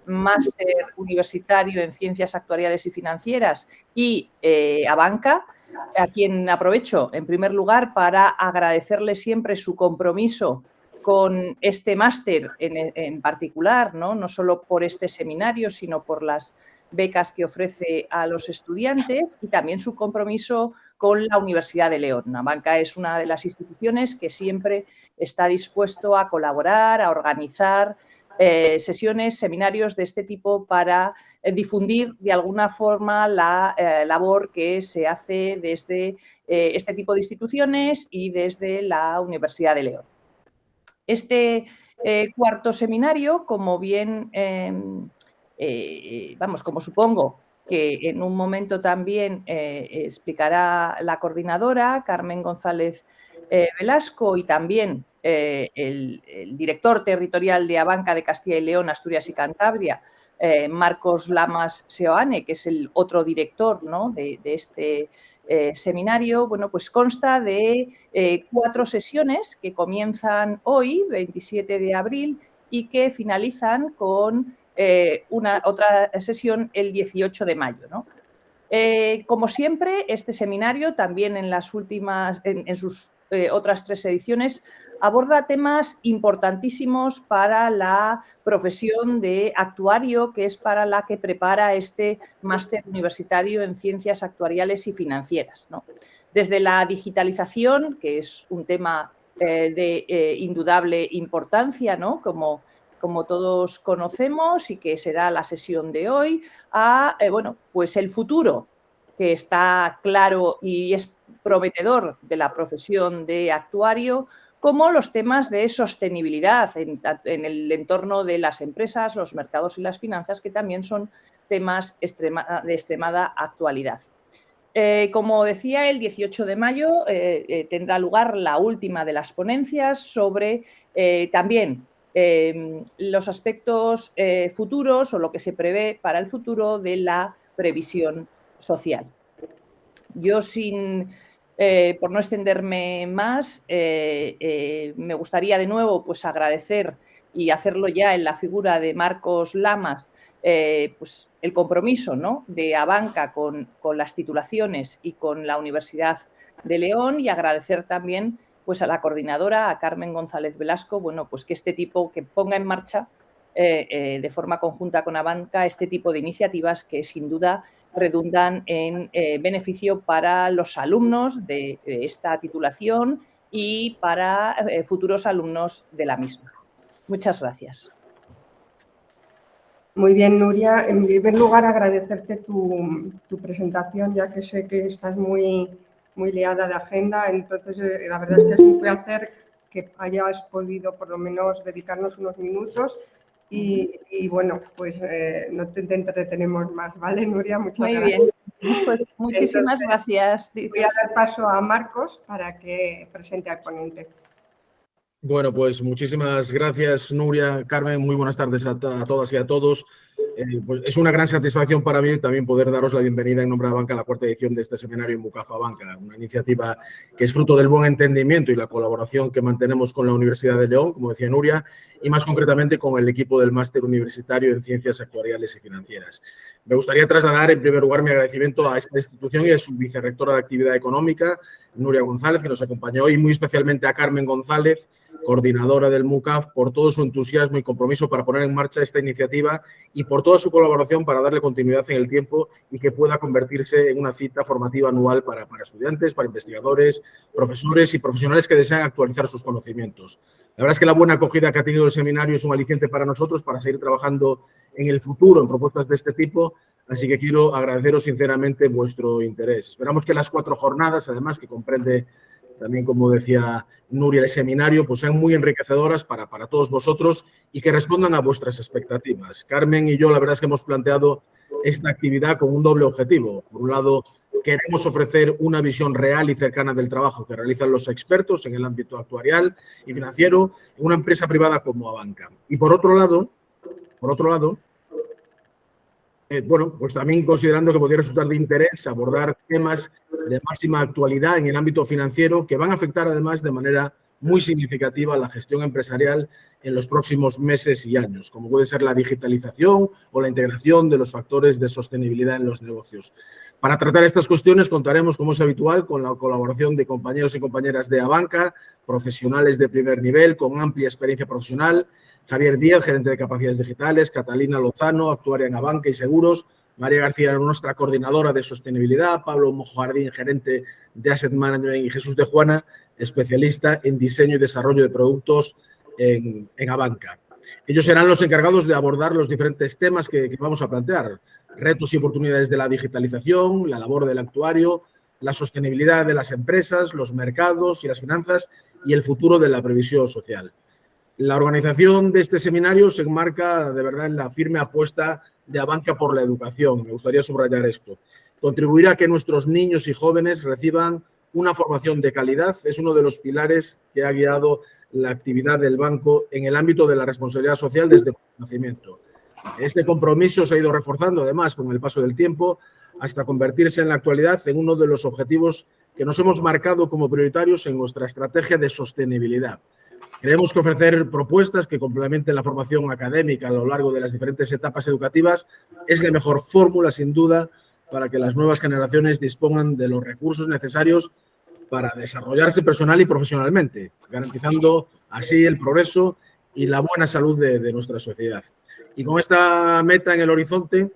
el máster universitario en Ciencias Actuariales y Financieras, y Abanca, a quien aprovecho, en primer lugar, para agradecerle siempre su compromiso con este máster en particular, ¿no? Solo por este seminario, sino por las becas que ofrece a los estudiantes, y también su compromiso con la Universidad de León. Abanca es una de las instituciones que siempre está dispuesto a colaborar, a organizar sesiones, seminarios de este tipo para difundir de alguna forma la labor que se hace desde este tipo de instituciones y desde la Universidad de León. Este cuarto seminario, como bien, como supongo que en un momento también explicará la coordinadora, Carmen González Velasco, y también el director territorial de Abanca de Castilla y León, Asturias y Cantabria, Marcos Lamas Seoane, que es el otro director, ¿no?, de este seminario, bueno, pues consta de 4 sesiones que comienzan hoy, 27 de abril, y que finalizan con otra sesión el 18 de mayo, ¿no? Como siempre, este seminario, también en sus otras 3 ediciones, aborda temas importantísimos para la profesión de actuario, que es para la que prepara este máster universitario en Ciencias Actuariales y Financieras, ¿no? Desde la digitalización, que es un tema de indudable importancia, ¿no?, como todos conocemos y que será la sesión de hoy, a pues el futuro, que está claro y es prometedor de la profesión de actuario, como los temas de sostenibilidad en el entorno de las empresas, los mercados y las finanzas, que también son temas de extremada actualidad. Como decía, el 18 de mayo tendrá lugar la última de las ponencias sobre también los aspectos futuros, o lo que se prevé para el futuro de la previsión social. Yo, por no extenderme más, me gustaría de nuevo pues agradecer, y hacerlo ya en la figura de Marcos Lamas, pues el compromiso, ¿no?, de Abanca con las titulaciones y con la Universidad de León, y agradecer también pues a la coordinadora, a Carmen González Velasco, bueno, pues que ponga en marcha de forma conjunta con Abanca este tipo de iniciativas que sin duda redundan en beneficio para los alumnos de esta titulación y para futuros alumnos de la misma. Muchas gracias. Muy bien, Nuria. En primer lugar, agradecerte tu presentación, ya que sé que estás muy liada de agenda. Entonces, la verdad es que es un placer que hayas podido por lo menos dedicarnos unos minutos. Y bueno, pues no te entretenemos más, ¿vale, Nuria? Muchas gracias. Muy bien, pues muchísimas gracias. Voy a dar paso a Marcos para que presente al ponente. Bueno, pues muchísimas gracias, Nuria, Carmen. Muy buenas tardes a todas y a todos. Pues es una gran satisfacción para mí también poder daros la bienvenida en nombre de Abanca a la cuarta edición de este seminario en Mucaf Abanca, una iniciativa que es fruto del buen entendimiento y la colaboración que mantenemos con la Universidad de León, como decía Nuria, y más concretamente con el equipo del máster universitario en Ciencias Actuariales y Financieras. Me gustaría trasladar en primer lugar mi agradecimiento a esta institución y a su vicerrectora de Actividad Económica, Nuria González, que nos acompañó hoy, y muy especialmente a Carmen González, coordinadora del MUCAF, por todo su entusiasmo y compromiso para poner en marcha esta iniciativa y por toda su colaboración para darle continuidad en el tiempo y que pueda convertirse en una cita formativa anual para estudiantes, para investigadores, profesores y profesionales que desean actualizar sus conocimientos. La verdad es que la buena acogida que ha tenido el seminario es un aliciente para nosotros para seguir trabajando en el futuro en propuestas de este tipo, así que quiero agradeceros sinceramente vuestro interés. Esperamos que las 4 jornadas, además, que comprende también, como decía Nuria, el seminario, pues sean muy enriquecedoras para todos vosotros y que respondan a vuestras expectativas. Carmen y yo, la verdad es que hemos planteado esta actividad con un doble objetivo. Por un lado, queremos ofrecer una visión real y cercana del trabajo que realizan los expertos en el ámbito actuarial y financiero en una empresa privada como Abanca. Y por otro lado, bueno, pues también considerando que podría resultar de interés abordar temas de máxima actualidad en el ámbito financiero que van a afectar además de manera muy significativa a la gestión empresarial en los próximos meses y años, como puede ser la digitalización o la integración de los factores de sostenibilidad en los negocios. Para tratar estas cuestiones contaremos, como es habitual, con la colaboración de compañeros y compañeras de Abanca, profesionales de primer nivel, con amplia experiencia profesional: Javier Díaz, gerente de capacidades digitales; Catalina Lozano, actuaria en Abanca y Seguros; María García, nuestra coordinadora de sostenibilidad; Pablo Mojardín, gerente de Asset Management; y Jesús de Juana, especialista en diseño y desarrollo de productos en Abanca. Ellos serán los encargados de abordar los diferentes temas que vamos a plantear: retos y oportunidades de la digitalización, la labor del actuario, la sostenibilidad de las empresas, los mercados y las finanzas y el futuro de la previsión social. La organización de este seminario se enmarca de verdad en la firme apuesta de Abanca por la educación. Me gustaría subrayar esto. Contribuir a que nuestros niños y jóvenes reciban una formación de calidad es uno de los pilares que ha guiado la actividad del banco en el ámbito de la responsabilidad social desde el nacimiento. Este compromiso se ha ido reforzando, además, con el paso del tiempo, hasta convertirse en la actualidad en uno de los objetivos que nos hemos marcado como prioritarios en nuestra estrategia de sostenibilidad. Creemos que ofrecer propuestas que complementen la formación académica a lo largo de las diferentes etapas educativas es la mejor fórmula, sin duda, para que las nuevas generaciones dispongan de los recursos necesarios para desarrollarse personal y profesionalmente, garantizando así el progreso y la buena salud de nuestra sociedad. Y con esta meta en el horizonte,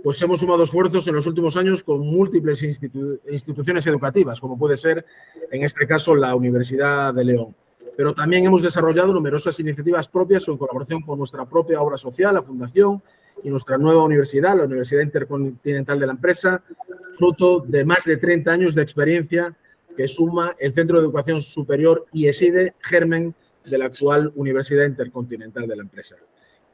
pues hemos sumado esfuerzos en los últimos años con múltiples instituciones educativas, como puede ser, en este caso, la Universidad de León. Pero también hemos desarrollado numerosas iniciativas propias o en colaboración con nuestra propia obra social, la Fundación, y nuestra nueva universidad, la Universidad Intercontinental de la Empresa, fruto de más de 30 años de experiencia que suma el Centro de Educación Superior IESIDE, germen de la actual Universidad Intercontinental de la Empresa.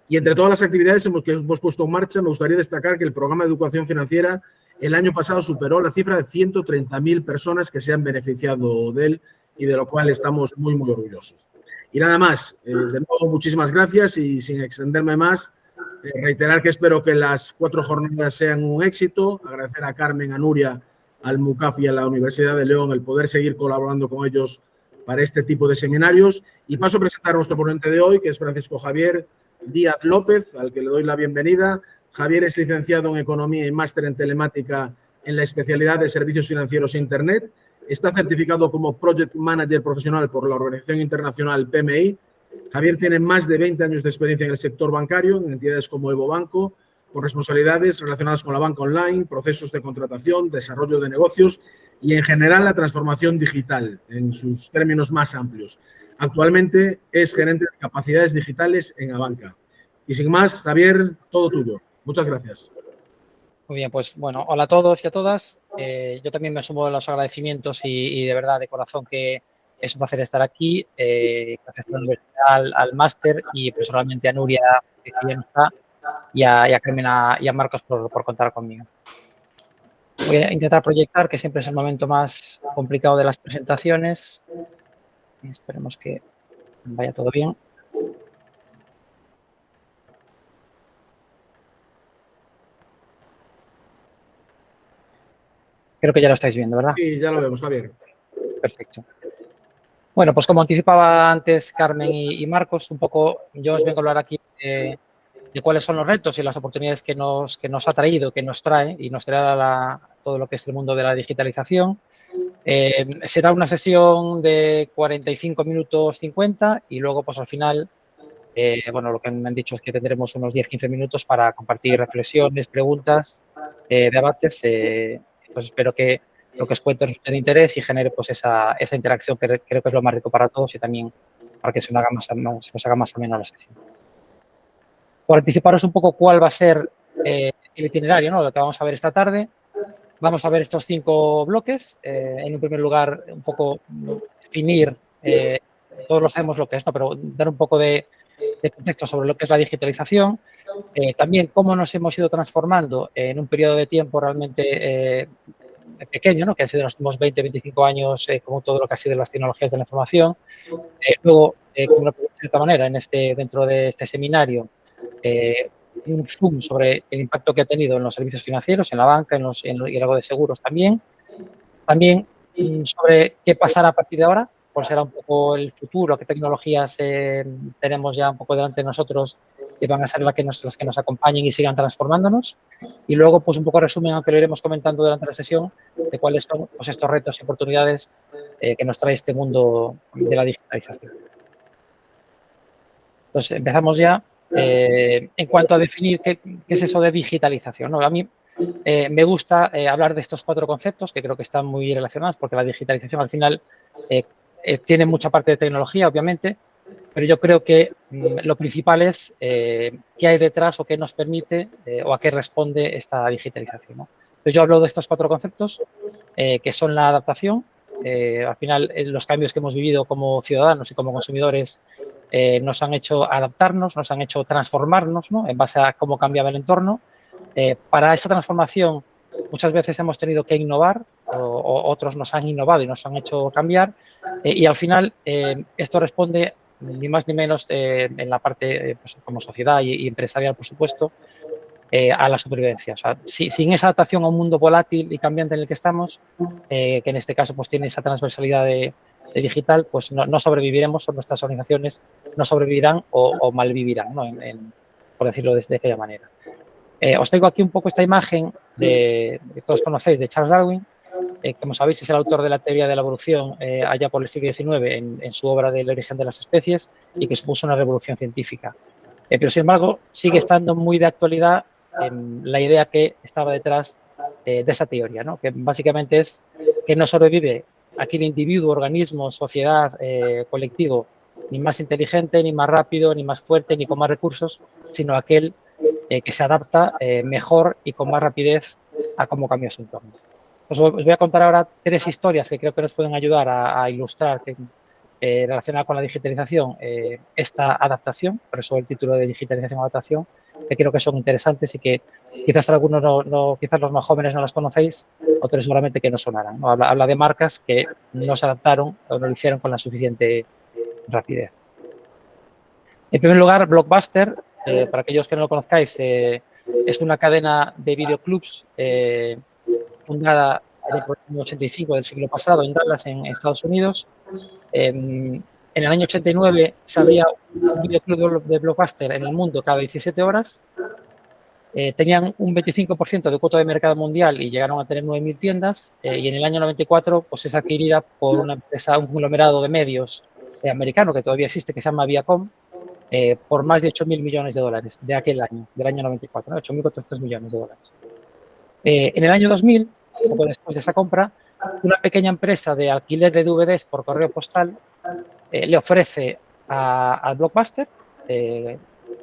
Y entre todas las actividades que hemos puesto en marcha, me gustaría destacar que el programa de educación financiera el año pasado superó la cifra de 130.000 personas que se han beneficiado de él, y de lo cual estamos muy, muy orgullosos. Y nada más, de nuevo, muchísimas gracias, y sin extenderme más, reiterar que espero que las 4 jornadas sean un éxito, agradecer a Carmen, a Nuria, al MUCAF y a la Universidad de León el poder seguir colaborando con ellos para este tipo de seminarios. Y paso a presentar a nuestro ponente de hoy, que es Francisco Javier Díaz López, al que le doy la bienvenida. Javier es licenciado en Economía y máster en Telemática en la especialidad de Servicios Financieros e Internet. Está certificado como Project Manager profesional por la Organización Internacional PMI. Javier tiene más de 20 años de experiencia en el sector bancario, en entidades como Evo Banco, con responsabilidades relacionadas con la banca online, procesos de contratación, desarrollo de negocios y, en general, la transformación digital, en sus términos más amplios. Actualmente es gerente de capacidades digitales en Abanca. Y sin más, Javier, todo tuyo. Muchas gracias. Muy bien, pues bueno, hola a todos y a todas. Yo también me sumo a los agradecimientos y de verdad, de corazón, que es un placer estar aquí. Gracias a la universidad, al máster y personalmente a Nuria, que ya no está, y a Carmen y a Marcos por contar conmigo. Voy a intentar proyectar, que siempre es el momento más complicado de las presentaciones. Esperemos que vaya todo bien. Creo que ya lo estáis viendo, ¿verdad? Sí, ya lo vemos, Javier. Perfecto. Bueno, pues como anticipaba antes Carmen y Marcos, un poco yo os vengo a hablar aquí de cuáles son los retos y las oportunidades que nos ha traído, que nos trae y nos trae todo lo que es el mundo de la digitalización. Será una sesión de 45 minutos 50 y luego, pues al final, bueno, lo que me han dicho es que tendremos unos 10-15 minutos para compartir reflexiones, preguntas, debates. Pues espero que lo que os cuente os de interés y genere pues esa interacción que creo que es lo más rico para todos y también para que se nos haga más ameno la sesión. Por anticiparos un poco cuál va a ser el itinerario, ¿no? Lo que vamos a ver esta tarde. Vamos a ver estos 5 bloques. En un primer lugar, un poco definir, todos lo sabemos lo que es, ¿no? Pero dar un poco de contexto sobre lo que es la digitalización. También cómo nos hemos ido transformando en un periodo de tiempo realmente pequeño, ¿no? Que ha sido los últimos 20-25 años, como todo lo que ha sido las tecnologías de la información. Luego, como lo podéis de esta manera, dentro de este seminario, un zoom sobre el impacto que ha tenido en los servicios financieros, en la banca, y algo de seguros también. También sobre qué pasará a partir de ahora, cuál será un poco el futuro, qué tecnologías tenemos ya un poco delante de nosotros y van a ser las que nos acompañen y sigan transformándonos. Y luego, pues un poco resumen, aunque lo iremos comentando durante la sesión, de cuáles son pues, estos retos y oportunidades que nos trae este mundo de la digitalización. Entonces, empezamos ya. En cuanto a definir qué es eso de digitalización, ¿no? A mí me gusta hablar de estos 4 conceptos que creo que están muy relacionados porque la digitalización al final tiene mucha parte de tecnología, obviamente, pero yo creo que lo principal es qué hay detrás o qué nos permite o a qué responde esta digitalización, ¿no? Entonces, yo hablo de estos 4 conceptos que son la adaptación. Al final, los cambios que hemos vivido como ciudadanos y como consumidores nos han hecho adaptarnos, nos han hecho transformarnos, ¿no? En base a cómo cambiaba el entorno. Para esa transformación muchas veces hemos tenido que innovar o otros nos han innovado y nos han hecho cambiar y al final esto responde ni más ni menos en la parte pues, como sociedad y empresarial, por supuesto, a la supervivencia. O sea, sin esa adaptación a un mundo volátil y cambiante en el que estamos, que en este caso pues tiene esa transversalidad de digital, pues no sobreviviremos o nuestras organizaciones no sobrevivirán o malvivirán, ¿no? Por decirlo de aquella manera. Os traigo aquí un poco esta imagen que todos conocéis de Charles Darwin, que como sabéis es el autor de la teoría de la evolución allá por el siglo XIX en su obra del origen de las especies y que supuso una revolución científica. Pero sin embargo sigue estando muy de actualidad la idea que estaba detrás de esa teoría, ¿no? Que básicamente es que no sobrevive aquel individuo, organismo, sociedad, colectivo, ni más inteligente, ni más rápido, ni más fuerte, ni con más recursos, sino aquel que se adapta mejor y con más rapidez a cómo cambia su entorno. Os voy a contar ahora 3 historias que creo que nos pueden ayudar a ilustrar relacionada con la digitalización esta adaptación, por eso el título de digitalización o adaptación, que creo que son interesantes y que quizás algunos quizás los más jóvenes no las conocéis, otros seguramente que no sonarán, ¿no? Habla de marcas que no se adaptaron o no lo hicieron con la suficiente rapidez. En primer lugar, Blockbuster, para aquellos que no lo conozcáis, es una cadena de videoclubs fundada en el año 85 del siglo pasado en Dallas, en Estados Unidos. En el año 89 se abría un videoclub de Blockbuster en el mundo cada 17 horas. Tenían un 25% de cuota de mercado mundial y llegaron a tener 9.000 tiendas. Y en el año 94 pues, es adquirida por una empresa, un conglomerado de medios americano que todavía existe, que se llama Viacom, por más de 8.000 millones de dólares de aquel año, del año 94, ¿no? 8.400 millones de dólares. En el año 2000, poco después de esa compra, una pequeña empresa de alquiler de DVDs por correo postal le ofrece al Blockbuster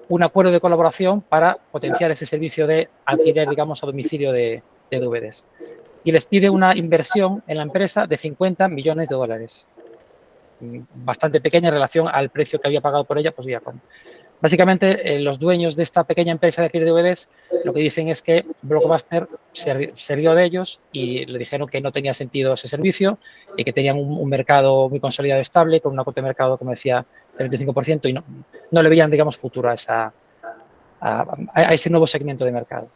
un acuerdo de colaboración para potenciar ese servicio de alquiler, digamos, a domicilio de DVDs. Y les pide una inversión en la empresa de 50 millones de dólares. Bastante pequeña en relación al precio que había pagado por ella, pues Viacom. Básicamente, los dueños de esta pequeña empresa de alquiler de DVDs lo que dicen es que Blockbuster se rió de ellos y le dijeron que no tenía sentido ese servicio y que tenían un mercado muy consolidado estable, con una cuota de mercado, como decía, del 25% y no le veían, digamos, futuro a ese nuevo segmento de mercado.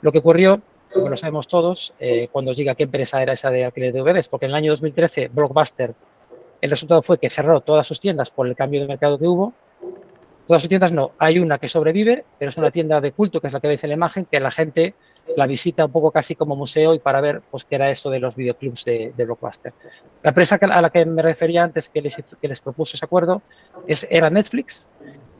Lo que ocurrió, como lo sabemos todos, cuando os diga qué empresa era esa de alquiler de DVDs, porque en el año 2013 Blockbuster, el resultado fue que cerró todas sus tiendas por el cambio de mercado que hubo. Todas sus tiendas no, hay una que sobrevive, pero es una tienda de culto, que es la que veis en la imagen, que la gente la visita un poco casi como museo y para ver pues, qué era eso de los videoclubs de Blockbuster. La empresa a la que me refería antes, que les propuso ese acuerdo, era Netflix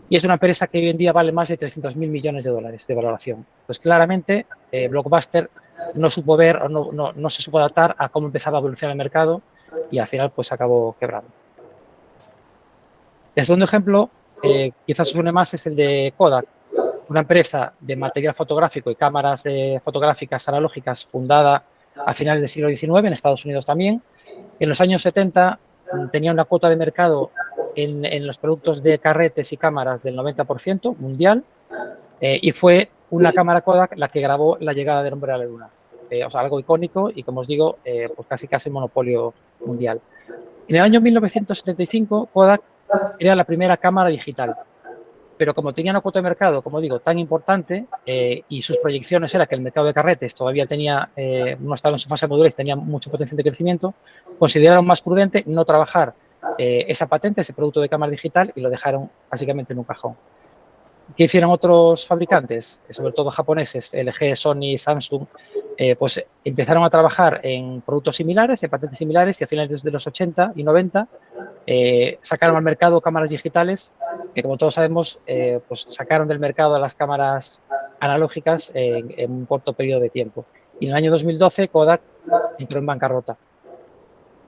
y es una empresa que hoy en día vale más de 300.000 millones de dólares de valoración. Pues claramente Blockbuster no supo ver o no se supo adaptar a cómo empezaba a evolucionar el mercado y al final pues acabó quebrando. El segundo ejemplo quizás suene más es el de Kodak, una empresa de material fotográfico y cámaras fotográficas analógicas fundada a finales del siglo XIX en Estados Unidos también. En los años 70 tenía una cuota de mercado en los productos de carretes y cámaras del 90% mundial y fue una cámara Kodak la que grabó la llegada del hombre a la luna. O sea, algo icónico y, como os digo, pues casi monopolio mundial. En el año 1975, Kodak era la primera cámara digital, pero como tenía una cuota de mercado, como digo, tan importante y sus proyecciones era que el mercado de carretes todavía no estaba en su fase de madurez, tenía mucho potencial de crecimiento, consideraron más prudente no trabajar esa patente, ese producto de cámara digital, y lo dejaron básicamente en un cajón. ¿Qué hicieron otros fabricantes, sobre todo japoneses, LG, Sony, Samsung? Pues empezaron a trabajar en productos similares, en patentes similares, y a finales de los 80 y 90 sacaron al mercado cámaras digitales que, como todos sabemos, pues sacaron del mercado a las cámaras analógicas en un corto periodo de tiempo. Y en el año 2012 Kodak entró en bancarrota.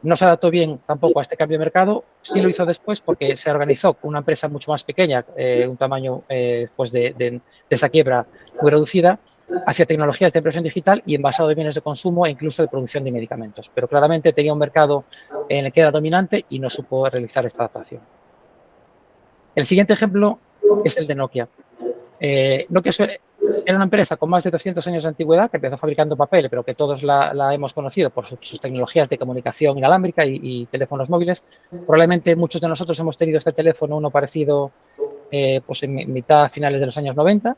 No se adaptó bien tampoco a este cambio de mercado, sí lo hizo después porque se organizó con una empresa mucho más pequeña, un tamaño después de esa quiebra muy reducida, hacia tecnologías de impresión digital y envasado de bienes de consumo e incluso de producción de medicamentos. Pero claramente tenía un mercado en el que era dominante y no supo realizar esta adaptación. El siguiente ejemplo es el de Nokia. Nokia era una empresa con más de 200 años de antigüedad que empezó fabricando papel, pero que todos la hemos conocido por sus tecnologías de comunicación inalámbrica y teléfonos móviles. Probablemente muchos de nosotros hemos tenido este teléfono, uno parecido pues en mitad, finales de los años 90.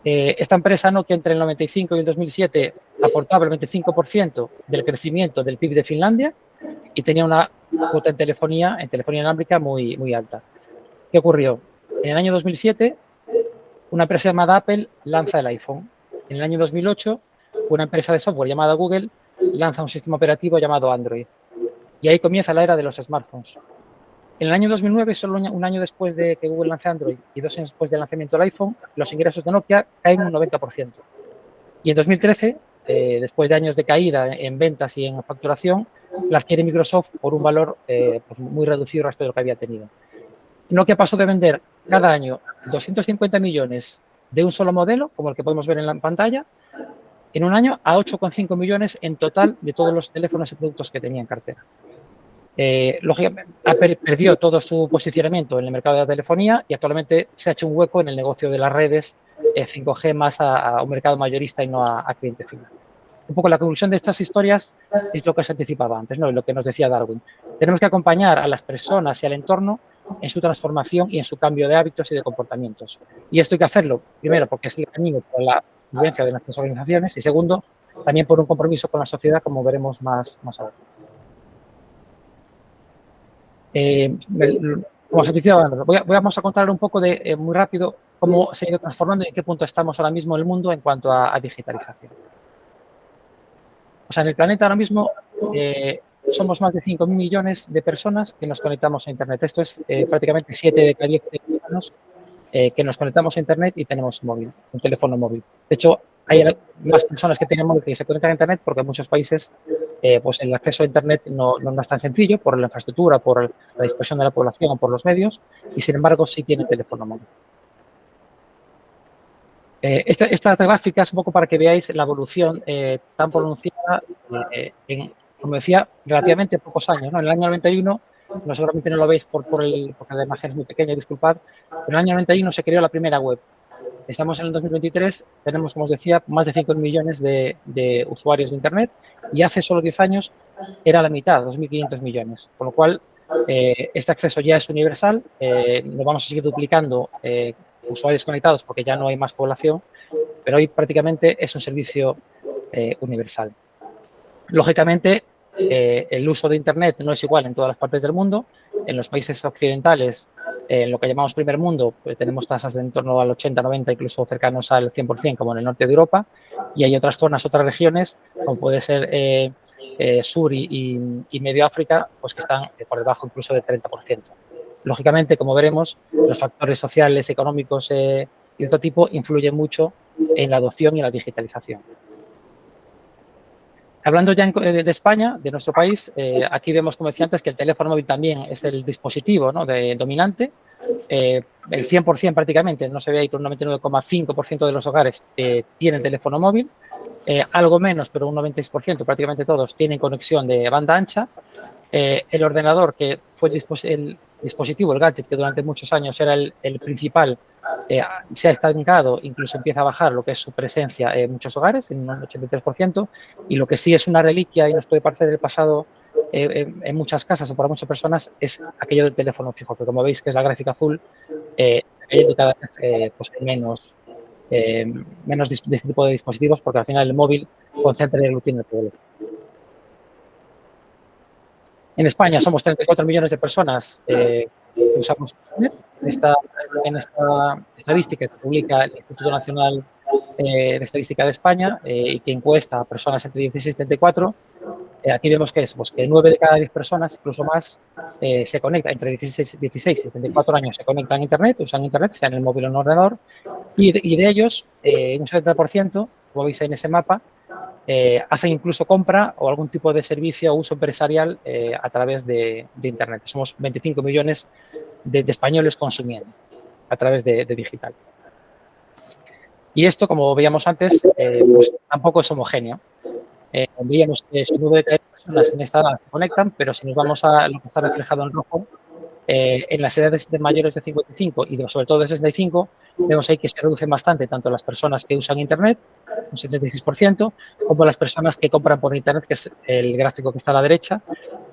Esta empresa Nokia entre el 95 y el 2007 aportaba el 25% del crecimiento del PIB de Finlandia y tenía una cuota en telefonía inalámbrica muy, muy alta. ¿Qué ocurrió? En el año 2007, una empresa llamada Apple lanza el iPhone. En el año 2008, una empresa de software llamada Google lanza un sistema operativo llamado Android. Y ahí comienza la era de los smartphones. En el año 2009, solo un año después de que Google lance Android y 2 años después del lanzamiento del iPhone, los ingresos de Nokia caen un 90%. Y en 2013, después de años de caída en ventas y en facturación, la adquiere Microsoft por un valor pues muy reducido respecto a lo que había tenido. Nokia pasó de vender cada año 250 millones de un solo modelo, como el que podemos ver en la pantalla, en un año a 8,5 millones en total de todos los teléfonos y productos que tenía en cartera. Lógicamente, perdió todo su posicionamiento en el mercado de la telefonía y actualmente se ha hecho un hueco en el negocio de las redes 5G más a un mercado mayorista y no a cliente final. Un poco la conclusión de estas historias es lo que se anticipaba antes, ¿no? Lo que nos decía Darwin. Tenemos que acompañar a las personas y al entorno en su transformación y en su cambio de hábitos y de comportamientos. Y esto hay que hacerlo, primero, porque es el camino por la influencia de nuestras organizaciones y, segundo, también por un compromiso con la sociedad, como veremos más ahora. Como os decía, vamos a contar un poco de, muy rápido, cómo se ha ido transformando y en qué punto estamos ahora mismo en el mundo en cuanto a digitalización. O sea, en el planeta ahora mismo somos más de 5.000 millones de personas que nos conectamos a Internet. Esto es prácticamente 7 de cada 10 ciudadanos que nos conectamos a Internet y tenemos un teléfono móvil. De hecho, hay más personas que tienen móvil que se conectan a Internet porque en muchos países pues el acceso a Internet no es tan sencillo por la infraestructura, por la dispersión de la población o por los medios, y sin embargo sí tienen teléfono móvil. Esta gráfica es un poco para que veáis la evolución tan pronunciada en, como decía, relativamente pocos años, ¿no? En el año 91, seguramente no lo veis porque la imagen es muy pequeña, disculpad, pero en el año 91 se creó la primera web. Estamos en el 2023, tenemos, como os decía, más de 5 millones de usuarios de Internet y hace solo 10 años era la mitad, 2.500 millones, con lo cual este acceso ya es universal, lo vamos a seguir duplicando usuarios conectados porque ya no hay más población, pero hoy prácticamente es un servicio universal. Lógicamente, el uso de Internet no es igual en todas las partes del mundo. En los países occidentales, en lo que llamamos primer mundo, pues tenemos tasas de en torno al 80, 90, incluso cercanos al 100%, como en el norte de Europa. Y hay otras zonas, otras regiones, como puede ser Sur y Medio África, pues que están por debajo incluso del 30%. Lógicamente, como veremos, los factores sociales, económicos y de otro tipo influyen mucho en la adopción y en la digitalización. Hablando ya de España, de nuestro país, aquí vemos, como decía antes, que el teléfono móvil también es el dispositivo, ¿no?, dominante. El 100% prácticamente, no se ve ahí, pero un 99,5% de los hogares tienen teléfono móvil. Algo menos, pero un 96%, prácticamente todos, tienen conexión de banda ancha. El ordenador, que fue el dispositivo, el gadget, que durante muchos años era el principal, se ha estancado, incluso empieza a bajar lo que es su presencia en muchos hogares, en un 83%, y lo que sí es una reliquia y nos puede parecer del pasado en muchas casas o para muchas personas es aquello del teléfono fijo, que como veis que es la gráfica azul, cada vez pues menos de este tipo de dispositivos, porque al final el móvil concentra y aglutina el problema. En España somos 34 millones de personas que usamos Internet. En esta estadística que publica el Instituto Nacional de Estadística de España y que encuesta a personas entre 16 y 74, aquí vemos que es pues, que 9 de cada 10 personas, incluso más, se conectan, entre 16 y 74 años se conectan a Internet, usan Internet, sea en el móvil o en el ordenador, y de ellos, un 70%, como veis en ese mapa, hacen incluso compra o algún tipo de servicio o uso empresarial a través de Internet. Somos 25 millones de españoles consumiendo a través de digital. Y esto, como veíamos antes, pues tampoco es homogéneo. Veíamos que son 9 de cada 10 personas en esta edad se conectan, pero si nos vamos a lo que está reflejado en rojo, en las edades de mayores de 55 y sobre todo de 65, vemos ahí que se reducen bastante tanto las personas que usan Internet, un 76%, como las personas que compran por Internet, que es el gráfico que está a la derecha.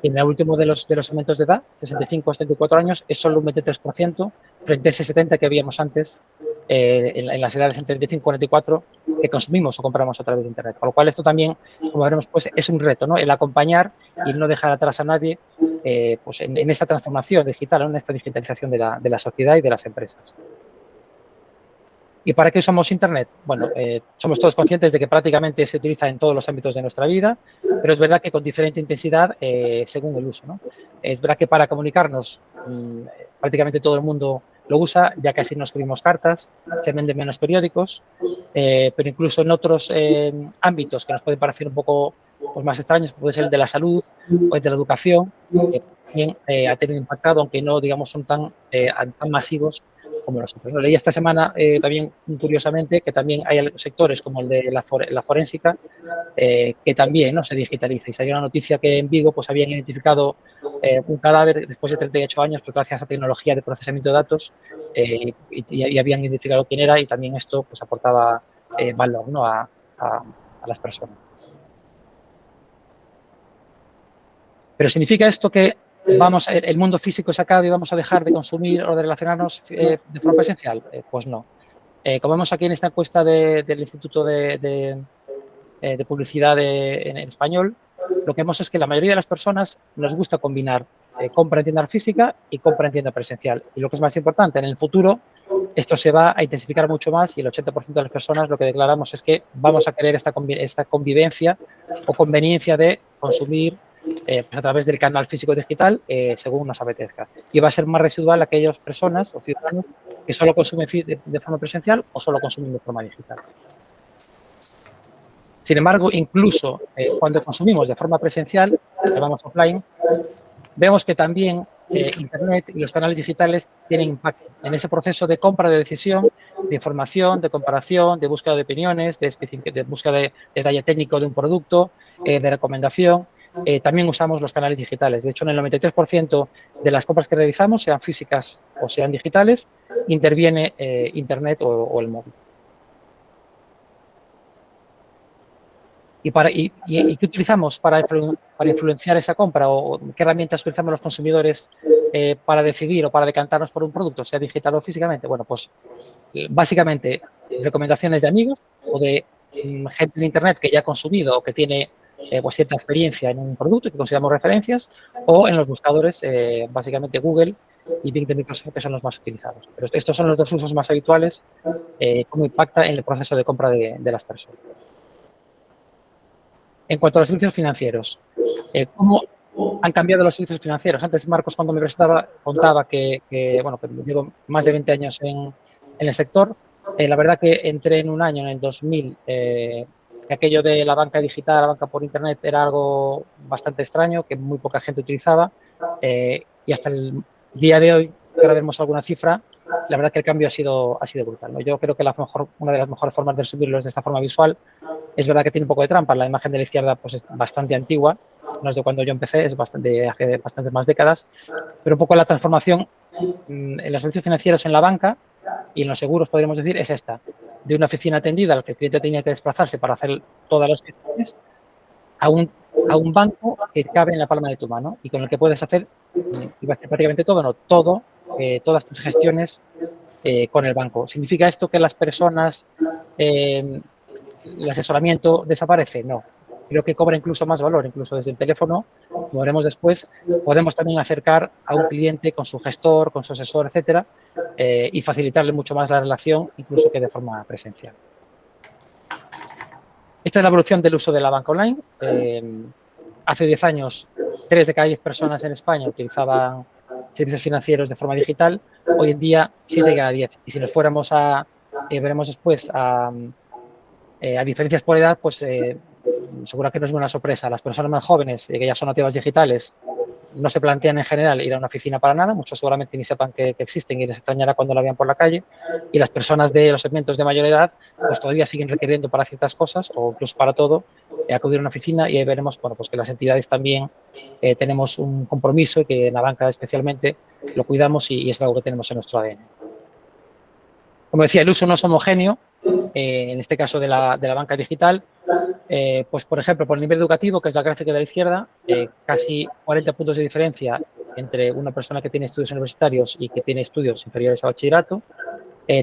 Y en el último de los segmentos de edad, 65 a 74 años, es solo un 23% frente a ese 70% que habíamos antes en las edades entre 35 y 44 que consumimos o compramos a través de Internet. Con lo cual, esto también, como veremos, pues, es un reto, ¿no? El acompañar y no dejar atrás a nadie pues en esta transformación digital, en esta digitalización de la sociedad y de las empresas. ¿Y para qué usamos Internet? Bueno, somos todos conscientes de que prácticamente se utiliza en todos los ámbitos de nuestra vida, pero es verdad que con diferente intensidad según el uso, ¿no? Es verdad que para comunicarnos prácticamente todo el mundo lo usa, ya casi no escribimos cartas, se venden menos periódicos, pero incluso en otros ámbitos que nos pueden parecer un poco pues, más extraños, puede ser el de la salud o el de la educación, que también ha tenido impactado, aunque no, digamos, son tan masivos como nosotros. Leí esta semana también, curiosamente, que también hay sectores como el de la forénsica que también, ¿no?, se digitaliza. Y salió una noticia que en Vigo pues, habían identificado un cadáver después de 38 años, pues, gracias a tecnología de procesamiento de datos y habían identificado quién era y también esto pues, aportaba valor, ¿no?, a las personas. Pero ¿significa esto que el mundo físico se acaba y vamos a dejar de consumir o de relacionarnos de forma presencial? Pues no. Como vemos aquí en esta encuesta del Instituto de Publicidad en español, lo que vemos es que la mayoría de las personas nos gusta combinar compra en tienda física y compra en tienda presencial. Y lo que es más importante, en el futuro esto se va a intensificar mucho más y el 80% de las personas lo que declaramos es que vamos a querer esta convivencia o conveniencia de consumir pues a través del canal físico digital según nos apetezca. Y va a ser más residual aquellas personas o ciudadanos que solo consumen de forma presencial o solo consumen de forma digital. Sin embargo, incluso cuando consumimos de forma presencial, que vamos offline, vemos que también Internet y los canales digitales tienen impacto en ese proceso de compra, de decisión, de información, de comparación, de búsqueda de opiniones, de búsqueda de detalle técnico de un producto, de recomendación. También usamos los canales digitales. De hecho, en el 93% de las compras que realizamos, sean físicas o sean digitales, interviene Internet o el móvil. ¿Y qué utilizamos para influenciar esa compra o qué herramientas utilizamos los consumidores para decidir o para decantarnos por un producto, sea digital o físicamente? Bueno, pues básicamente recomendaciones de amigos o de gente de Internet que ya ha consumido o que tiene pues cierta experiencia en un producto que consideramos referencias, o en los buscadores, básicamente Google y Bing de Microsoft, que son los más utilizados. Pero estos son los dos usos más habituales, cómo impacta en el proceso de compra de las personas. En cuanto a los servicios financieros, ¿cómo han cambiado los servicios financieros? Antes Marcos, cuando me presentaba, contaba que llevo más de 20 años en el sector. La verdad que entré en un año, en el 2000, que aquello de la banca digital, la banca por Internet, era algo bastante extraño, que muy poca gente utilizaba. Y hasta el día de hoy, que ahora vemos alguna cifra, la verdad que el cambio ha sido brutal, ¿no? Yo creo que una de las mejores formas de resumirlo es de esta forma visual. Es verdad que tiene un poco de trampa. La imagen de la izquierda pues, es bastante antigua, no es de cuando yo empecé, es hace bastantes más décadas, pero un poco la transformación en los servicios financieros en la banca y en los seguros, podríamos decir, es esta. De una oficina atendida al que el cliente tenía que desplazarse para hacer todas las gestiones a un banco que cabe en la palma de tu mano y con el que puedes hacer, iba a decir prácticamente todo, todas tus gestiones con el banco. ¿Significa esto que las personas, el asesoramiento desaparece? No. creo que cobra incluso más valor, incluso desde el teléfono, como veremos después, podemos también acercar a un cliente con su gestor, con su asesor, etcétera, y facilitarle mucho más la relación, incluso que de forma presencial. Esta es la evolución del uso de la banca online. Hace 10 años, 3 de cada 10 personas en España utilizaban servicios financieros de forma digital. Hoy en día, 7 de cada 10. Y si nos fuéramos veremos después, a diferencias por edad, pues seguro que no es una sorpresa. Las personas más jóvenes, que ya son nativas digitales, no se plantean en general ir a una oficina para nada, muchos seguramente ni sepan que existen y les extrañará cuando la vean por la calle, y las personas de los segmentos de mayor edad pues todavía siguen requiriendo para ciertas cosas o incluso para todo acudir a una oficina, y ahí veremos bueno, pues que las entidades también tenemos un compromiso y que en la banca especialmente lo cuidamos y es algo que tenemos en nuestro ADN. Como decía, el uso no es homogéneo, en este caso de la banca digital. Pues, por ejemplo, por el nivel educativo, que es la gráfica de la izquierda, casi 40 puntos de diferencia entre una persona que tiene estudios universitarios y que tiene estudios inferiores a bachillerato.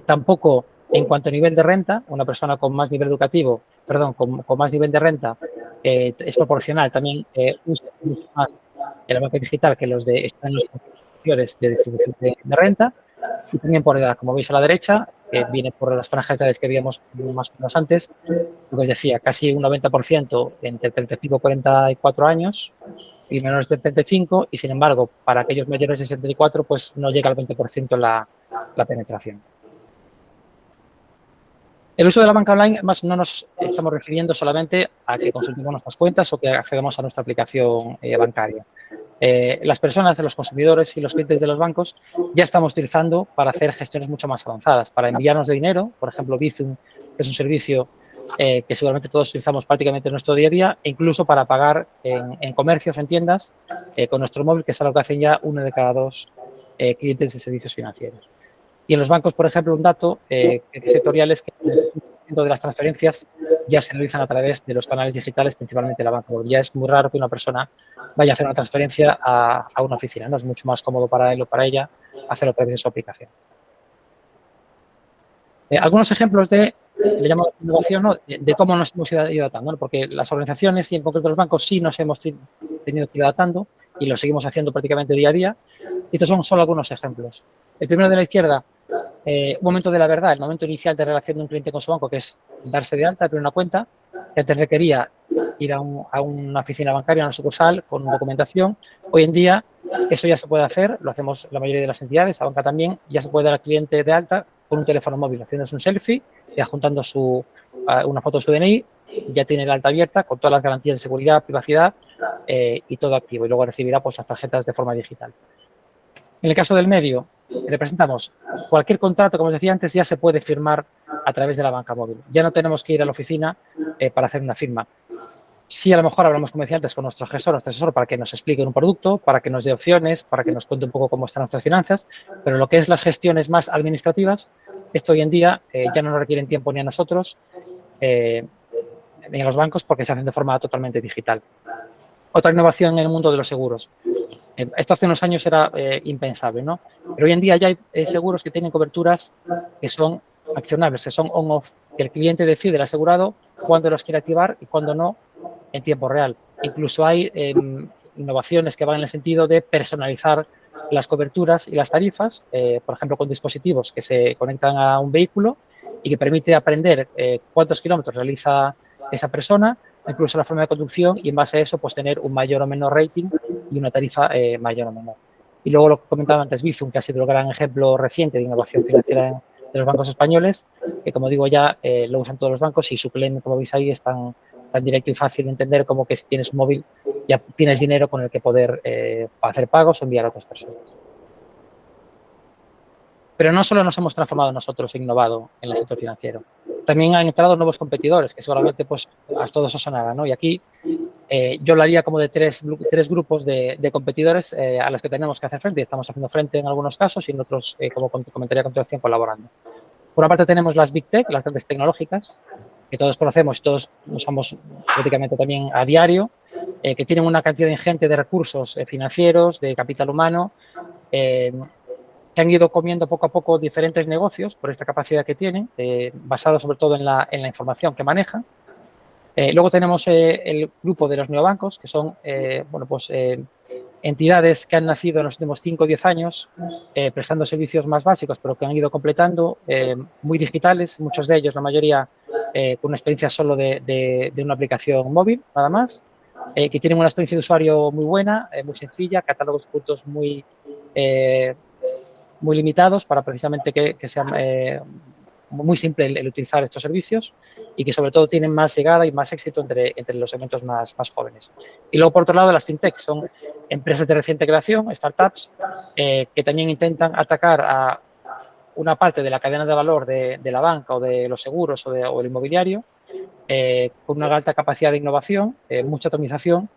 Tampoco en cuanto a nivel de renta, una persona con más nivel educativo, perdón, con más nivel de renta es proporcional, también usa mucho más la banca digital que los de están los inferiores de distribución de renta. Y también por edad, como veis a la derecha, viene por las franjas de edades que veíamos más o menos antes, lo que os decía, casi un 90% entre 35 y 44 años y menores de 35, y sin embargo, para aquellos mayores de 64, pues no llega al 20% la penetración. El uso de la banca online, además, no nos estamos refiriendo solamente a que consultemos nuestras cuentas o que accedamos a nuestra aplicación bancaria. Las personas, los consumidores y los clientes de los bancos ya estamos utilizando para hacer gestiones mucho más avanzadas, para enviarnos de dinero, por ejemplo, Bizum, que es un servicio que seguramente todos utilizamos prácticamente en nuestro día a día, e incluso para pagar en comercios, en tiendas, con nuestro móvil, que es algo que hacen ya 1 de cada 2 clientes de servicios financieros. Y en los bancos, por ejemplo, un dato sectorial es que el 100% de las transferencias ya se realizan a través de los canales digitales, principalmente la banca. Ya es muy raro que una persona vaya a hacer una transferencia a una oficina, ¿no? Es mucho más cómodo para él o para ella hacerlo a través de su aplicación. Algunos ejemplos le llamamos innovación, ¿no? de cómo nos hemos ido adaptando, ¿no? Porque las organizaciones y en concreto los bancos sí nos hemos tenido que ir adaptando y lo seguimos haciendo prácticamente día a día. Y estos son solo algunos ejemplos. El primero de la izquierda, un momento de la verdad, el momento inicial de relación de un cliente con su banco, que es darse de alta, abrir una cuenta, que antes requería ir a una oficina bancaria, a una sucursal, con documentación. Hoy en día eso ya se puede hacer, lo hacemos la mayoría de las entidades, la banca también, ya se puede dar al cliente de alta con un teléfono móvil, haciéndose un selfie y adjuntando una foto de su DNI, ya tiene la alta abierta con todas las garantías de seguridad, privacidad y todo activo, y luego recibirá pues, las tarjetas de forma digital. En el caso del medio, representamos cualquier contrato, como os decía antes, ya se puede firmar a través de la banca móvil. Ya no tenemos que ir a la oficina para hacer una firma. Sí, a lo mejor hablamos, como decía antes, con nuestro asesor para que nos explique un producto, para que nos dé opciones, para que nos cuente un poco cómo están nuestras finanzas, pero lo que es las gestiones más administrativas, esto hoy en día ya no nos requieren tiempo ni a nosotros ni a los bancos porque se hacen de forma totalmente digital. Otra innovación en el mundo de los seguros. Esto hace unos años era impensable, ¿no? Pero hoy en día ya hay seguros que tienen coberturas que son accionables, que son on-off, que el cliente decide, el asegurado, cuándo los quiere activar y cuándo no en tiempo real. Incluso hay innovaciones que van en el sentido de personalizar las coberturas y las tarifas, por ejemplo, con dispositivos que se conectan a un vehículo y que permite aprender cuántos kilómetros realiza esa persona, incluso la forma de conducción, y en base a eso pues tener un mayor o menor rating y una tarifa mayor o menor. Y luego lo que comentaba antes, Bizum, que ha sido el gran ejemplo reciente de innovación financiera de los bancos españoles, que como digo ya lo usan todos los bancos y su claim, como veis ahí, es tan directo y fácil de entender como que si tienes un móvil ya tienes dinero con el que poder hacer pagos o enviar a otras personas. Pero no solo nos hemos transformado nosotros e innovado en el sector financiero, también han entrado nuevos competidores que seguramente pues, a todos os sonarán, ¿no? Y aquí yo hablaría como de tres grupos de competidores a los que tenemos que hacer frente y estamos haciendo frente en algunos casos y en otros, como comentaría a continuación, colaborando. Por una parte tenemos las Big Tech, las grandes tecnológicas, que todos conocemos y todos usamos prácticamente también a diario, que tienen una cantidad ingente de recursos financieros, de capital humano, que han ido comiendo poco a poco diferentes negocios por esta capacidad que tienen, basados sobre todo en la información que manejan. Luego tenemos el grupo de los neobancos, que son entidades que han nacido en los últimos 5 o 10 años prestando servicios más básicos, pero que han ido completando, muy digitales, muchos de ellos, la mayoría, con una experiencia solo de una aplicación móvil, nada más, que tienen una experiencia de usuario muy buena, muy sencilla, catálogos de productos muy limitados para precisamente que sean muy simple el utilizar estos servicios y que sobre todo tienen más llegada y más éxito entre los segmentos más jóvenes. Y luego, por otro lado, las fintech son empresas de reciente creación, startups, que también intentan atacar a una parte de la cadena de valor de la banca o de los seguros o el inmobiliario, con una alta capacidad de innovación, mucha atomización,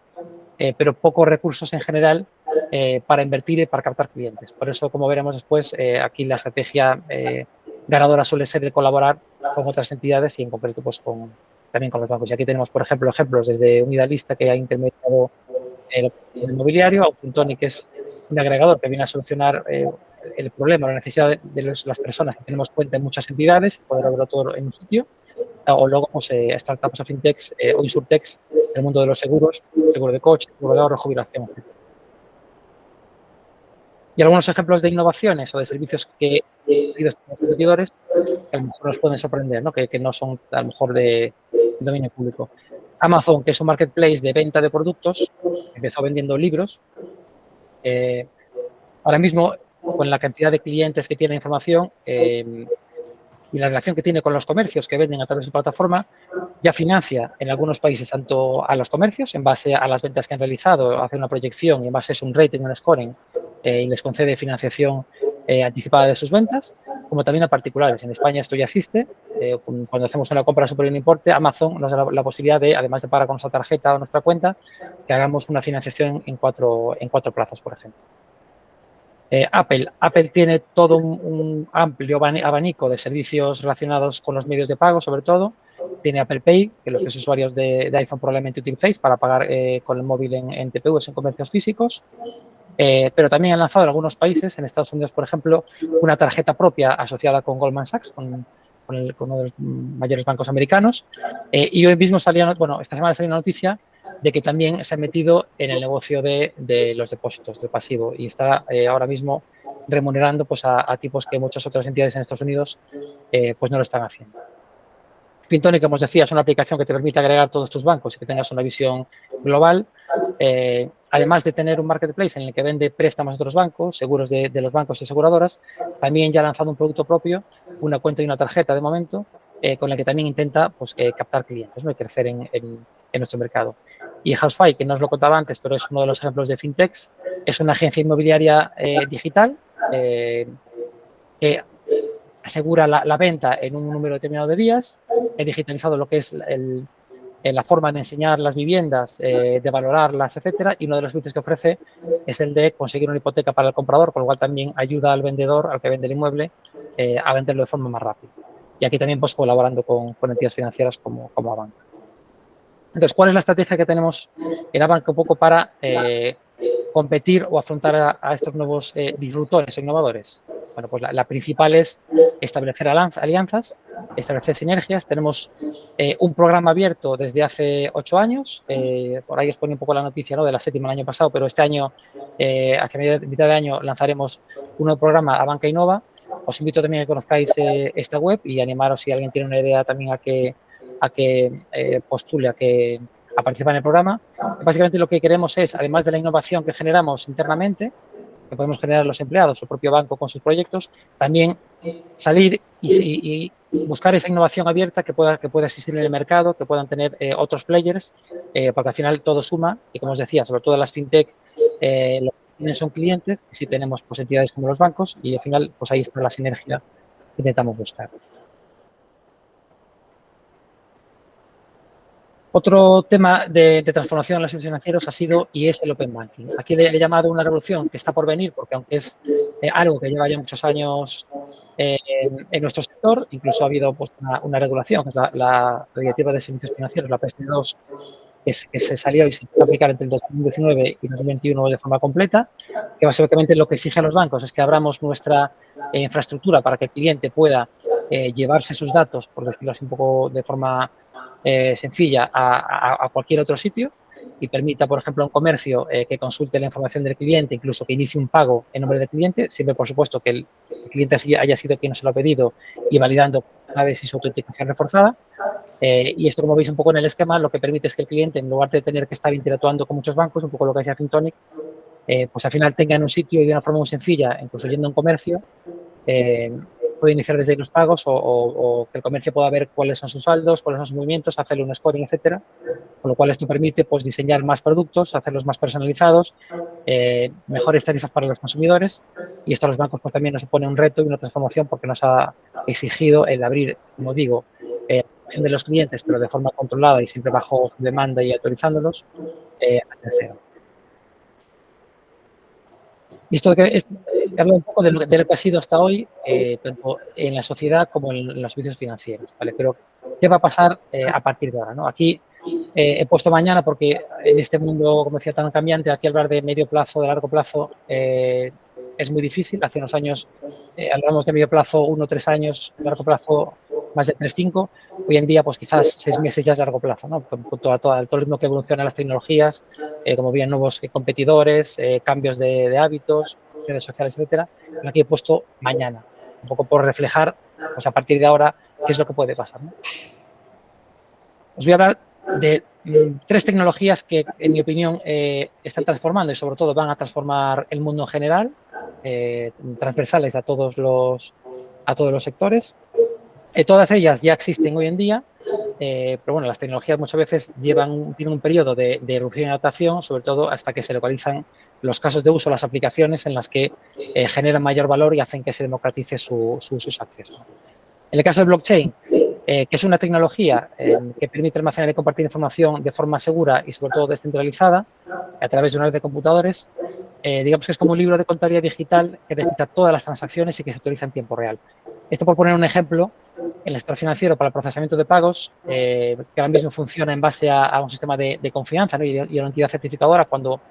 pero pocos recursos en general para invertir y para captar clientes. Por eso, como veremos después, aquí la estrategia ganadora suele ser el colaborar con otras entidades y en concreto pues también con los bancos. Y aquí tenemos, por ejemplo, ejemplos desde un idealista que ha intermediado el inmobiliario a un Fintonic, que es un agregador que viene a solucionar el problema, la necesidad de las personas que tenemos cuenta en muchas entidades, poder verlo todo en un sitio. O luego pues, startups o fintechs o insurtechs del mundo de los seguros, seguro de coche, seguro de ahorro, jubilación, etc. Y algunos ejemplos de innovaciones o de servicios que los competidores que a lo mejor nos pueden sorprender, ¿no? Que no son a lo mejor de dominio público. Amazon, que es un marketplace de venta de productos, empezó vendiendo libros. Ahora mismo, con la cantidad de clientes que tiene información y la relación que tiene con los comercios que venden a través de su plataforma, ya financia en algunos países tanto a los comercios en base a las ventas que han realizado, hace una proyección y en base a un rating, un scoring, y les concede financiación anticipada de sus ventas, como también a particulares. En España esto ya existe. Cuando hacemos una compra superior en importe, Amazon nos da la posibilidad de, además de pagar con nuestra tarjeta o nuestra cuenta, que hagamos una financiación en cuatro plazos, por ejemplo. Apple tiene todo un amplio abanico de servicios relacionados con los medios de pago, sobre todo. Tiene Apple Pay, que los usuarios de iPhone probablemente utilicéis para pagar con el móvil en TPUs, en comercios físicos. Pero también han lanzado en algunos países, en Estados Unidos, por ejemplo, una tarjeta propia asociada con Goldman Sachs, con uno de los mayores bancos americanos. Y hoy mismo esta semana salió una noticia de que también se ha metido en el negocio de los depósitos, del pasivo, y está ahora mismo remunerando pues, a tipos que muchas otras entidades en Estados Unidos pues no lo están haciendo. Fintonic, como os decía, es una aplicación que te permite agregar todos tus bancos y que tengas una visión global. Además de tener un marketplace en el que vende préstamos a otros bancos, seguros de los bancos y aseguradoras, también ya ha lanzado un producto propio, una cuenta y una tarjeta de momento, con la que también intenta pues, captar clientes, ¿no? Y crecer en nuestro mercado. Y Housefly, que no os lo contaba antes, pero es uno de los ejemplos de fintechs, es una agencia inmobiliaria digital que asegura la venta en un número determinado de días. He digitalizado lo que es la forma de enseñar las viviendas, de valorarlas, etcétera, y uno de los servicios que ofrece es el de conseguir una hipoteca para el comprador, con lo cual también ayuda al vendedor, al que vende el inmueble, a venderlo de forma más rápida. Y aquí también pues colaborando con entidades financieras como Abanca. Entonces, ¿cuál es la estrategia que tenemos en Abanca un poco para competir o afrontar a estos nuevos disruptores, innovadores? Bueno, pues la principal es establecer alianzas, establecer sinergias. Tenemos un programa abierto desde hace 8 años. Por ahí os pone un poco la noticia, ¿no?, de la 7ª del año pasado, pero este año, hacia mitad de año, lanzaremos un nuevo programa, Abanca Innova. Os invito también a que conozcáis esta web y animaros, si alguien tiene una idea, también a que postule, a participar en el programa. Básicamente lo que queremos es, además de la innovación que generamos internamente, que podemos generar los empleados, el propio banco con sus proyectos, también salir y buscar esa innovación abierta que pueda existir en el mercado, que puedan tener otros players, porque al final todo suma y, como os decía, sobre todo las fintech, lo que tienen son clientes, y si tenemos pues, entidades como los bancos, y al final pues ahí está la sinergia que intentamos buscar. Otro tema de transformación en los servicios financieros ha sido y es el Open Banking. Aquí le he llamado una revolución que está por venir, porque aunque es algo que lleva ya muchos años en nuestro sector, incluso ha habido pues, una regulación, que es la Directiva de Servicios Financieros, la PSD2, que se salió y se empezó a aplicar entre el 2019 y 2021 de forma completa, que básicamente lo que exige a los bancos es que abramos nuestra infraestructura para que el cliente pueda llevarse sus datos, por decirlo así un poco de forma sencilla a cualquier otro sitio y permita, por ejemplo, a un comercio que consulte la información del cliente, incluso que inicie un pago en nombre del cliente, siempre, por supuesto, que el cliente haya sido quien se lo ha pedido y validando una vez su autenticación reforzada. Y esto, como veis un poco en el esquema, lo que permite es que el cliente, en lugar de tener que estar interactuando con muchos bancos, un poco lo que decía Fintonic, pues al final tenga en un sitio y de una forma muy sencilla, incluso yendo a un comercio, puede iniciar desde ahí los pagos o que el comercio pueda ver cuáles son sus saldos, cuáles son sus movimientos, hacerle un scoring, etcétera. Con lo cual esto permite pues, diseñar más productos, hacerlos más personalizados, mejores tarifas para los consumidores y esto a los bancos pues, también nos supone un reto y una transformación porque nos ha exigido el abrir, como digo, la información de los clientes pero de forma controlada y siempre bajo su demanda y actualizándolos a tercero. Y esto habla un poco de lo que ha sido hasta hoy, tanto en la sociedad como en los servicios financieros. ¿Vale? Pero, ¿qué va a pasar a partir de ahora? ¿No? Aquí he puesto mañana porque en este mundo, como decía, tan cambiante, aquí hablar de medio plazo, de largo plazo, es muy difícil. Hace unos años hablamos de medio plazo, 1 o 3 años, largo plazo, más de 3, 5. Hoy en día, pues quizás 6 meses ya es largo plazo, ¿no? Con todo el ritmo que evolucionan las tecnologías, como bien nuevos competidores, cambios de hábitos, redes sociales, etcétera. Aquí he puesto mañana, un poco por reflejar, pues a partir de ahora, qué es lo que puede pasar, ¿no? Os voy a hablar de 3 tecnologías que, en mi opinión, están transformando y, sobre todo, van a transformar el mundo en general, transversales a todos los sectores. Todas ellas ya existen hoy en día, pero bueno, las tecnologías muchas veces tienen un periodo de erupción y adaptación, sobre todo hasta que se localizan los casos de uso, las aplicaciones en las que generan mayor valor y hacen que se democratice sus accesos. En el caso de blockchain, que es una tecnología que permite almacenar y compartir información de forma segura y sobre todo descentralizada a través de una red de computadores, digamos que es como un libro de contabilidad digital que registra todas las transacciones y que se actualiza en tiempo real. Esto por poner un ejemplo, el sector financiero para el procesamiento de pagos, que ahora mismo funciona en base a un sistema de confianza, ¿no? y a una entidad certificadora, cuando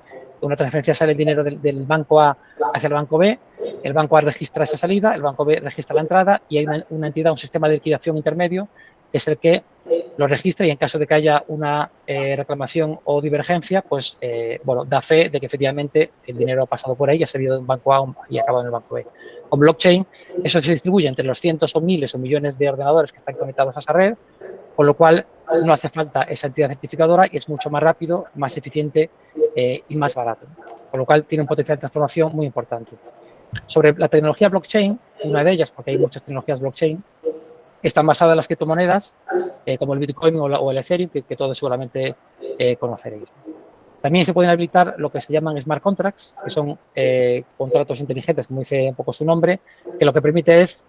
una transferencia sale el dinero del banco A hacia el banco B, el banco A registra esa salida, el banco B registra la entrada y hay una entidad, un sistema de liquidación intermedio, que es el que lo registra y en caso de que haya una reclamación o divergencia, pues bueno, da fe de que efectivamente el dinero ha pasado por ahí, ha salido de un banco A y ha acabado en el banco B. Con blockchain, eso se distribuye entre los cientos o miles o millones de ordenadores que están conectados a esa red, con lo cual no hace falta esa entidad certificadora y es mucho más rápido, más eficiente y más barato. Con lo cual tiene un potencial de transformación muy importante. Sobre la tecnología blockchain, una de ellas, porque hay muchas tecnologías blockchain, están basadas en las criptomonedas, como el Bitcoin o el Ethereum, que todos seguramente conoceréis. También se pueden habilitar lo que se llaman smart contracts, que son contratos inteligentes, como dice un poco su nombre, que lo que permite es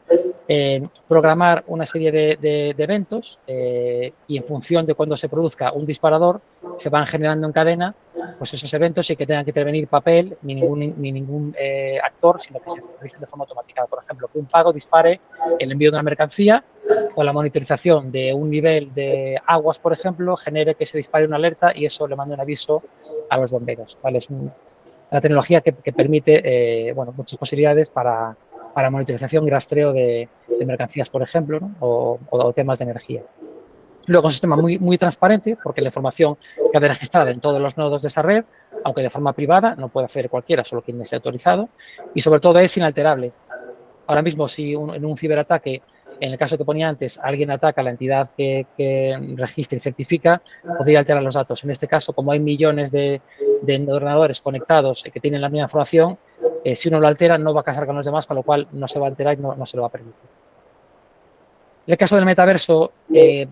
programar una serie de eventos y en función de cuando se produzca un disparador, se van generando en cadena pues esos eventos y que tengan que intervenir papel ni ningún actor, sino que se realicen de forma automatizada. Por ejemplo, que un pago dispare el envío de una mercancía o la monitorización de un nivel de aguas, por ejemplo, genere que se dispare una alerta y eso le mande un aviso a los bomberos. ¿Vale? Es una tecnología que permite bueno, muchas posibilidades para monitorización y rastreo de mercancías, por ejemplo, ¿no? o temas de energía. Luego es un sistema muy transparente porque la información queda registrada en todos los nodos de esa red, aunque de forma privada, no puede hacer cualquiera, solo quien esté autorizado, y sobre todo es inalterable. Ahora mismo, si en un ciberataque, en el caso que ponía antes, alguien ataca a la entidad que registra y certifica, podría alterar los datos. En este caso, como hay millones de ordenadores conectados que tienen la misma información, si uno lo altera, no va a casar con los demás, con lo cual no se va a alterar y no se lo va a permitir. En el caso del metaverso,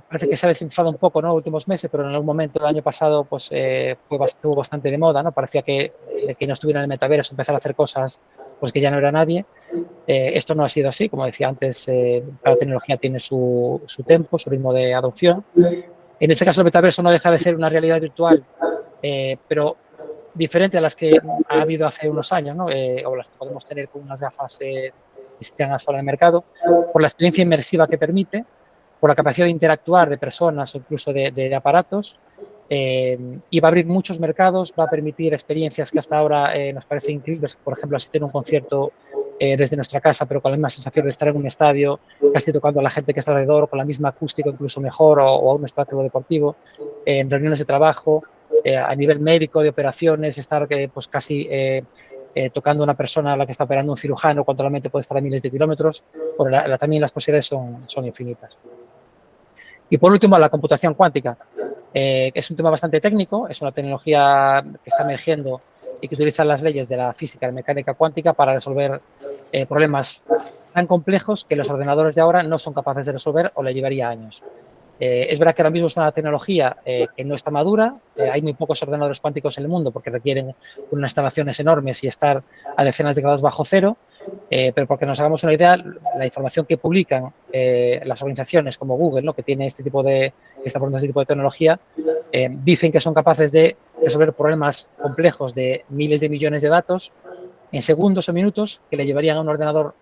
parece que se ha desinflado un poco, ¿no?, en los últimos meses, pero en algún momento del año pasado pues, estuvo bastante de moda, ¿no? Parecía que no estuviera en el metaverso empezar a hacer cosas pues que ya no era nadie. Esto no ha sido así, como decía antes, cada tecnología tiene su tempo, su ritmo de adopción. En este caso el metaverso no deja de ser una realidad virtual, pero diferente a las que ha habido hace unos años, ¿no? O las que podemos tener con unas gafas que están hasta ahora en el mercado, por la experiencia inmersiva que permite, por la capacidad de interactuar de personas o incluso de aparatos, y va a abrir muchos mercados, va a permitir experiencias que hasta ahora nos parecen increíbles, por ejemplo, asistir a un concierto desde nuestra casa, pero con la misma sensación de estar en un estadio, casi tocando a la gente que está alrededor, con la misma acústica, incluso mejor, o a un espectáculo deportivo, en reuniones de trabajo, a nivel médico, de operaciones, estar pues casi tocando a una persona a la que está operando un cirujano, cuando realmente puede estar a miles de kilómetros. Bueno, también las posibilidades son infinitas. Y por último, la computación cuántica, que es un tema bastante técnico, es una tecnología que está emergiendo y que utiliza las leyes de la física y la mecánica cuántica para resolver problemas tan complejos que los ordenadores de ahora no son capaces de resolver o le llevaría años. Es verdad que ahora mismo es una tecnología que no está madura, hay muy pocos ordenadores cuánticos en el mundo porque requieren unas instalaciones enormes y estar a decenas de grados bajo cero, pero porque nos hagamos una idea, la información que publican las organizaciones como Google, ¿no?, que tiene este tipo de tecnología, dicen que son capaces de resolver problemas complejos de miles de millones de datos en segundos o minutos que le llevarían a un ordenador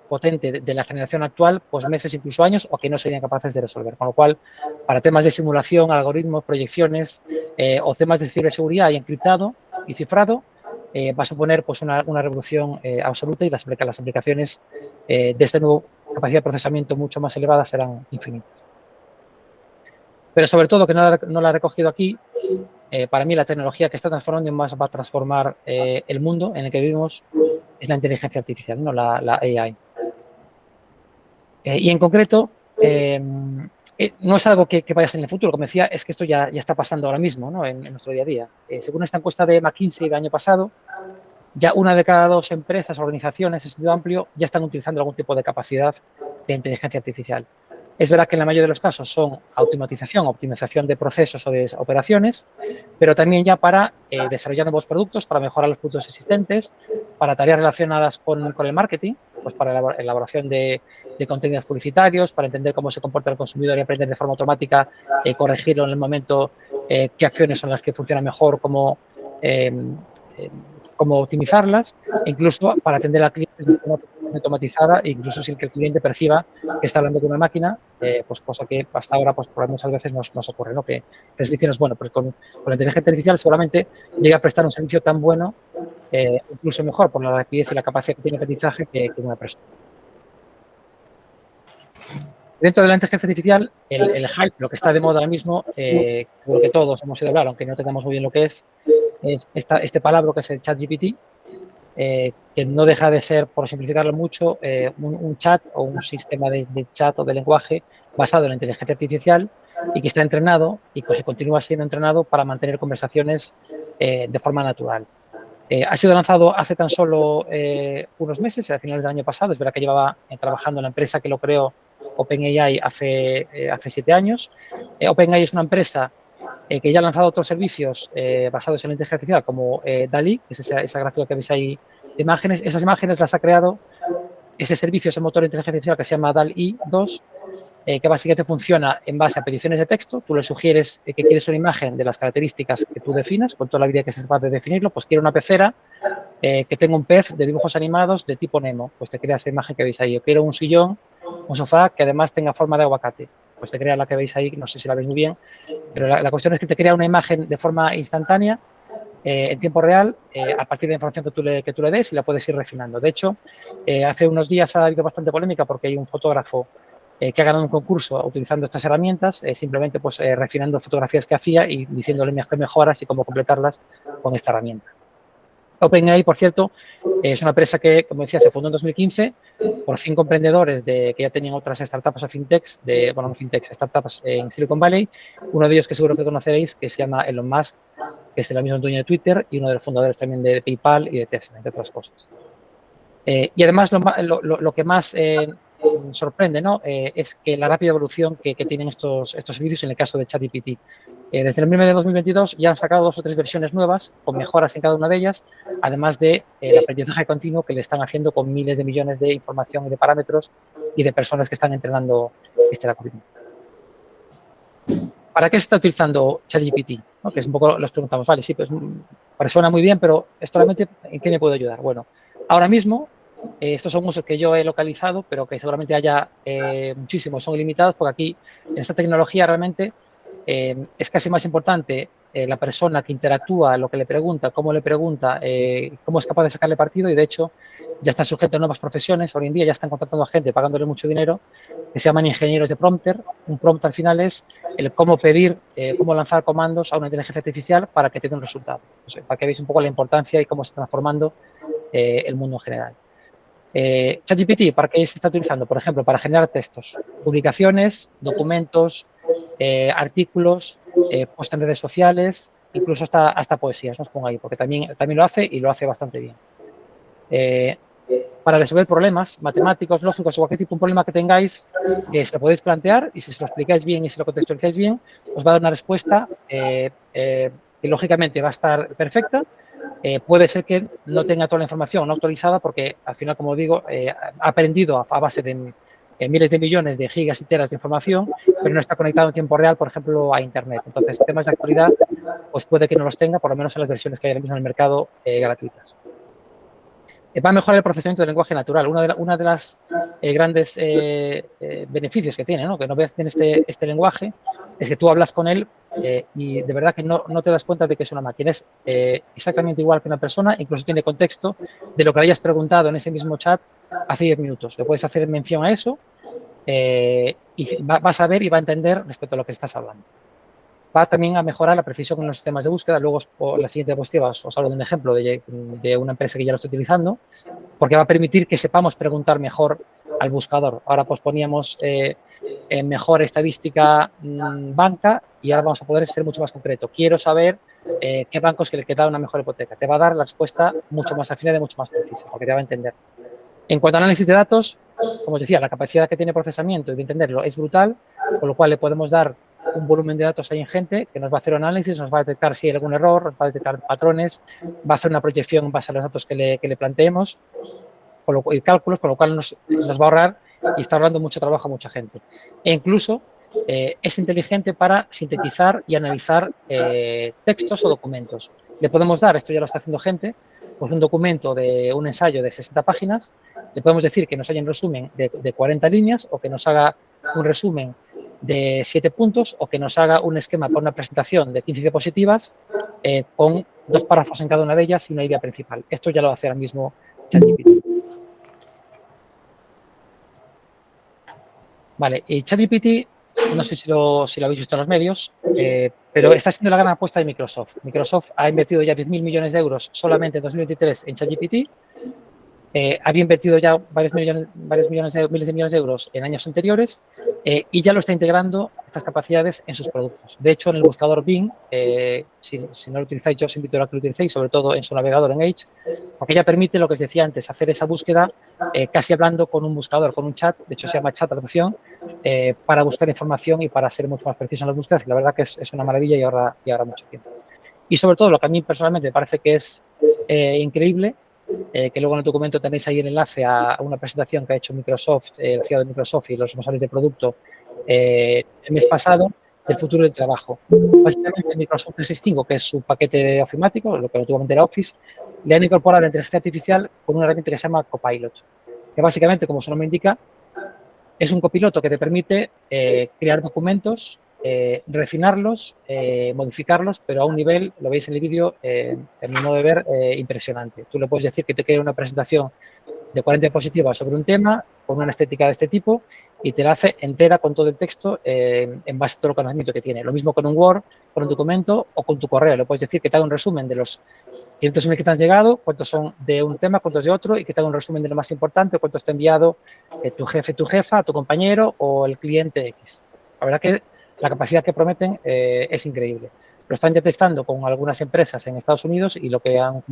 potente de la generación actual, pues meses, incluso años, o que no serían capaces de resolver. Con lo cual, para temas de simulación, algoritmos, proyecciones o temas de ciberseguridad y encriptado y cifrado, va a suponer pues una revolución absoluta, y las aplicaciones de esta nueva capacidad de procesamiento mucho más elevada serán infinitas. Pero sobre todo, que no la he recogido aquí, para mí la tecnología que está transformando y más va a transformar el mundo en el que vivimos es la inteligencia artificial, ¿no?, la AI. Y en concreto, no es algo que vaya a ser en el futuro, como decía, es que esto ya está pasando ahora mismo, ¿no?, en nuestro día a día. Según esta encuesta de McKinsey del año pasado, ya 1 de cada 2 empresas o organizaciones, en sentido amplio, ya están utilizando algún tipo de capacidad de inteligencia artificial. Es verdad que en la mayoría de los casos son optimización de procesos o de operaciones, pero también ya para desarrollar nuevos productos, para mejorar los productos existentes, para tareas relacionadas con el marketing, pues para la elaboración de contenidos publicitarios, para entender cómo se comporta el consumidor y aprender de forma automática, corregirlo en el momento, qué acciones son las que funcionan mejor, cómo optimizarlas, e incluso para atender al cliente de forma automatizada, incluso sin que el cliente perciba que está hablando con una máquina, pues cosa que hasta ahora pues por muchas veces nos ocurre, ¿no?, que el servicio no es bueno, pero con la inteligencia artificial seguramente llega a prestar un servicio tan bueno, incluso mejor, por la rapidez y la capacidad que tiene de aprendizaje que una persona. Dentro de la inteligencia artificial, el hype, lo que está de moda ahora mismo, lo que todos hemos oído hablar, aunque no entendamos muy bien lo que es este palabra que es el ChatGPT, que no deja de ser, por simplificarlo mucho, un chat o un sistema de chat o de lenguaje basado en la inteligencia artificial y que está entrenado y que se continúa siendo entrenado para mantener conversaciones de forma natural. Ha sido lanzado hace tan solo unos meses, a finales del año pasado. Es verdad que llevaba trabajando en la empresa que lo creó, OpenAI, hace 7 años. OpenAI es una empresa que ya ha lanzado otros servicios basados en la inteligencia artificial, como DALL-E, que es esa gráfica que veis ahí de imágenes. Esas imágenes las ha creado ese servicio, ese motor de inteligencia artificial que se llama DALL-E 2, que básicamente funciona en base a peticiones de texto. Tú le sugieres que quieres una imagen de las características que tú definas, con toda la habilidad que seas capaz de definirlo. Pues quiero una pecera que tenga un pez de dibujos animados de tipo Nemo, pues te crea esa imagen que veis ahí. Yo quiero un sillón, un sofá que además tenga forma de aguacate, pues te crea la que veis ahí, no sé si la veis muy bien, pero la cuestión es que te crea una imagen de forma instantánea, en tiempo real, a partir de la información que tú le des, y la puedes ir refinando. De hecho, hace unos días ha habido bastante polémica porque hay un fotógrafo que ha ganado un concurso utilizando estas herramientas, simplemente pues refinando fotografías que hacía y diciéndole qué mejoras y cómo completarlas con esta herramienta. OpenAI, por cierto, es una empresa que, como decía, se fundó en 2015 por 5 emprendedores que ya tenían otras startups o fintechs, startups en Silicon Valley. Uno de ellos, que seguro que conoceréis, que se llama Elon Musk, que es el mismo dueño de Twitter y uno de los fundadores también de PayPal y de Tesla, entre otras cosas. Y además, lo que más sorprende, ¿no?, es que la rápida evolución que tienen estos servicios en el caso de ChatGPT. Desde el mes de 2022 ya han sacado 2 o 3 versiones nuevas con mejoras en cada una de ellas, además del aprendizaje continuo que le están haciendo con miles de millones de información y de parámetros y de personas que están entrenando este algoritmo. ¿Para qué se está utilizando ChatGPT? ¿No? Que es un poco, los preguntamos, vale, sí, pues suena muy bien, pero esto realmente, ¿en qué me puede ayudar? Bueno, ahora mismo, estos son usos que yo he localizado, pero que seguramente haya muchísimos, son ilimitados, porque aquí, en esta tecnología realmente, es casi más importante la persona que interactúa, lo que le pregunta, cómo es capaz de sacarle partido y, de hecho, ya está sujeto a nuevas profesiones. Hoy en día ya están contratando a gente, pagándole mucho dinero, que se llaman ingenieros de prompter. Un prompt al final es el cómo pedir, cómo lanzar comandos a una inteligencia artificial para que te dé un resultado. O sea, para que veáis un poco la importancia y cómo se está transformando el mundo en general. ChatGPT, ¿para qué se está utilizando? Por ejemplo, para generar textos, publicaciones, documentos, artículos, posts en redes sociales, incluso hasta poesías, ¿no? Os pongo ahí, porque también lo hace y lo hace bastante bien. Para resolver problemas matemáticos, lógicos o cualquier tipo de problema que tengáis, se lo podéis plantear y si se lo explicáis bien y si lo contextualizáis bien, os va a dar una respuesta que lógicamente va a estar perfecta. Puede ser que no tenga toda la información no actualizada porque, al final, como digo, ha aprendido a base de miles de millones de gigas y teras de información, pero no está conectado en tiempo real, por ejemplo, a Internet. Entonces, temas de actualidad, pues puede que no los tenga, por lo menos en las versiones que hay ahora mismo en el mercado gratuitas. Va a mejorar el procesamiento del lenguaje natural. Una de las grandes beneficios que tiene, ¿no? Que no veas en este lenguaje, es que tú hablas con él y de verdad que no te das cuenta de que es una máquina. Es exactamente igual que una persona, incluso tiene contexto de lo que le hayas preguntado en ese mismo chat hace 10 minutos. Le puedes hacer mención a eso y va a saber y va a entender respecto a lo que estás hablando. Va también a mejorar la precisión en los sistemas de búsqueda. Luego, la siguiente diapositiva os hablo de un ejemplo de una empresa que ya lo está utilizando, porque va a permitir que sepamos preguntar mejor al buscador. Ahora pues poníamos mejor estadística banca y ahora vamos a poder ser mucho más concreto. Quiero saber qué banco es el que da una mejor hipoteca. Te va a dar la respuesta mucho más afinada y mucho más precisa, porque te va a entender. En cuanto a análisis de datos, como os decía, la capacidad que tiene procesamiento y de entenderlo es brutal, con lo cual le podemos dar un volumen de datos ahí ingente que nos va a hacer un análisis, nos va a detectar si hay algún error, nos va a detectar patrones, va a hacer una proyección en base a los datos que le planteemos y cálculos, con lo cual nos va a ahorrar y está ahorrando mucho trabajo a mucha gente. E incluso es inteligente para sintetizar y analizar textos o documentos. Le podemos dar, esto ya lo está haciendo gente, pues un documento de un ensayo de 60 páginas, le podemos decir que nos haga un resumen de 40 líneas o que nos haga un resumen de 7 puntos o que nos haga un esquema para una presentación de 15 diapositivas con 2 párrafos en cada una de ellas y una idea principal. Esto ya lo hace ahora mismo ChatGPT. Vale, y ChatGPT, no sé si lo habéis visto en los medios, pero está siendo la gran apuesta de Microsoft. Microsoft ha invertido ya 10.000 millones de euros solamente en 2023 en ChatGPT. Había invertido ya miles de millones de euros en años anteriores y ya lo está integrando estas capacidades en sus productos. De hecho, en el buscador Bing, si no lo utilizáis, yo os invito a que lo utilicéis, sobre todo en su navegador en Edge, porque ya permite lo que os decía antes, hacer esa búsqueda casi hablando con un buscador, con un chat, de hecho se llama chat traducción, para buscar información y para ser mucho más preciso en las búsquedas. La verdad que es una maravilla y ahorra mucho tiempo. Y sobre todo, lo que a mí personalmente me parece que es increíble, que luego en el documento tenéis ahí el enlace a una presentación que ha hecho Microsoft, el CEO de Microsoft y los responsables de producto el mes pasado, del futuro del trabajo. Básicamente, Microsoft 365, que es su paquete ofimático, lo que antiguamente era Office, le han incorporado la inteligencia artificial con una herramienta que se llama Copilot, que básicamente, como su nombre indica, es un copiloto que te permite crear documentos, refinarlos, modificarlos, pero a un nivel, lo veis en el vídeo, en mi modo de ver, impresionante. Tú le puedes decir que te cree una presentación de 40 diapositivas sobre un tema, con una estética de este tipo, y te la hace entera con todo el texto en base a todo el conocimiento que tiene. Lo mismo con un Word, con un documento o con tu correo. Le puedes decir que te haga un resumen de los 500 emails que te han llegado, cuántos son de un tema, cuántos de otro, y que te haga un resumen de lo más importante, cuántos te ha enviado tu jefe, tu jefa, tu compañero o el cliente X. La verdad que la capacidad que prometen es increíble. Lo están ya testando con algunas empresas en Estados Unidos y lo que han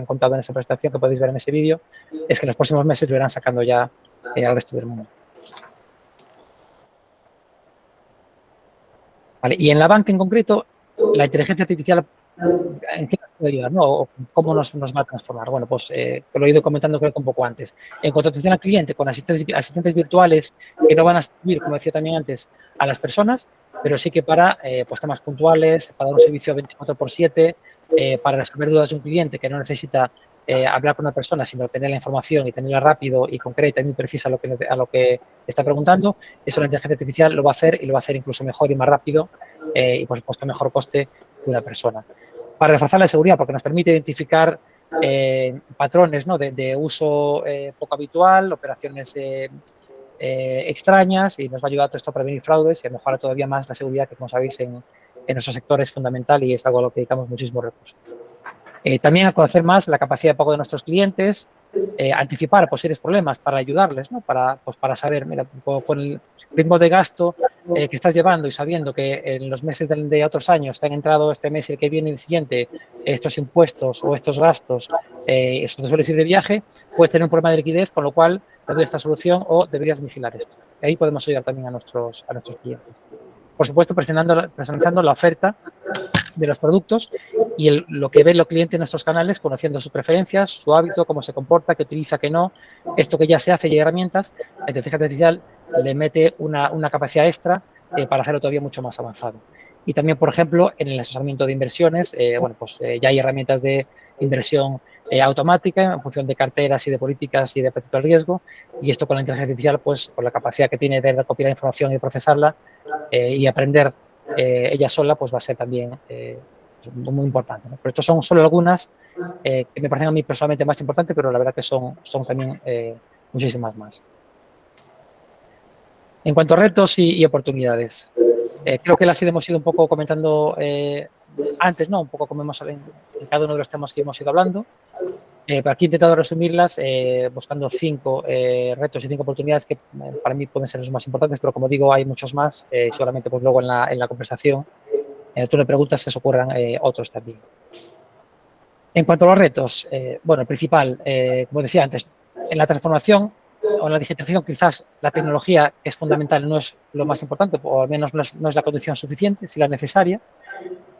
contado en esa presentación que podéis ver en ese vídeo es que en los próximos meses lo irán sacando ya al resto del mundo. Vale, y en la banca en concreto, la inteligencia artificial, ¿en qué nos puede ayudar? ¿No? ¿O cómo nos va a transformar? Bueno, pues lo he ido comentando creo que un poco antes. En contratación al cliente con asistentes virtuales que no van a sustituir, como decía también antes, a las personas, pero sí que para pues, temas puntuales, para dar un servicio 24/7, para resolver dudas de un cliente que no necesita hablar con una persona, sino tener la información y tenerla rápido y concreta y muy precisa a lo que está preguntando. Eso la inteligencia artificial lo va a hacer y lo va a hacer incluso mejor y más rápido y, por supuesto, a mejor coste una persona. Para reforzar la seguridad, porque nos permite identificar patrones, ¿no?, de uso poco habitual, operaciones extrañas, y nos va a ayudar todo esto a prevenir fraudes y a mejorar todavía más la seguridad, que como sabéis en nuestro sector es fundamental y es algo a lo que dedicamos muchísimos recursos. También a conocer más la capacidad de pago de nuestros clientes, anticipar posibles problemas para ayudarles, ¿no?, para saber, mira, con el ritmo de gasto que estás llevando y sabiendo que en los meses de otros años te han entrado este mes y el que viene el siguiente estos impuestos o estos gastos, eso te sueles ir de viaje, puedes tener un problema de liquidez, con lo cual te doy esta solución o deberías vigilar esto. Y ahí podemos ayudar también a nuestros clientes. Por supuesto, personalizando la oferta de los productos y lo que ve el cliente en nuestros canales, conociendo sus preferencias, su hábito, cómo se comporta, qué utiliza, qué no. Esto que ya se hace y hay herramientas, la inteligencia artificial le mete una capacidad extra para hacerlo todavía mucho más avanzado. Y también, por ejemplo, en el asesoramiento de inversiones, ya hay herramientas de inversión automática en función de carteras y de políticas y de apetito al riesgo, y esto con la inteligencia artificial, pues por la capacidad que tiene de recopilar información y procesarla y aprender ella sola, pues va a ser también muy importante, ¿no? Pero estos son solo algunas que me parecen a mí personalmente más importantes, pero la verdad que son también muchísimas más. En cuanto a retos y oportunidades, creo que las hemos ido un poco comentando antes, ¿no? Un poco como hemos en cada uno de los temas que hemos ido hablando. Pero aquí he intentado resumirlas buscando 5 retos y 5 oportunidades que para mí pueden ser los más importantes, pero como digo, hay muchos más. Solamente pues luego en la conversación, en el turno de preguntas, se os ocurran otros también. En cuanto a los retos, bueno, el principal, como decía antes, en la transformación o en la digitalización, quizás la tecnología es fundamental, no es lo más importante, o al menos no es la condición suficiente, si la necesaria.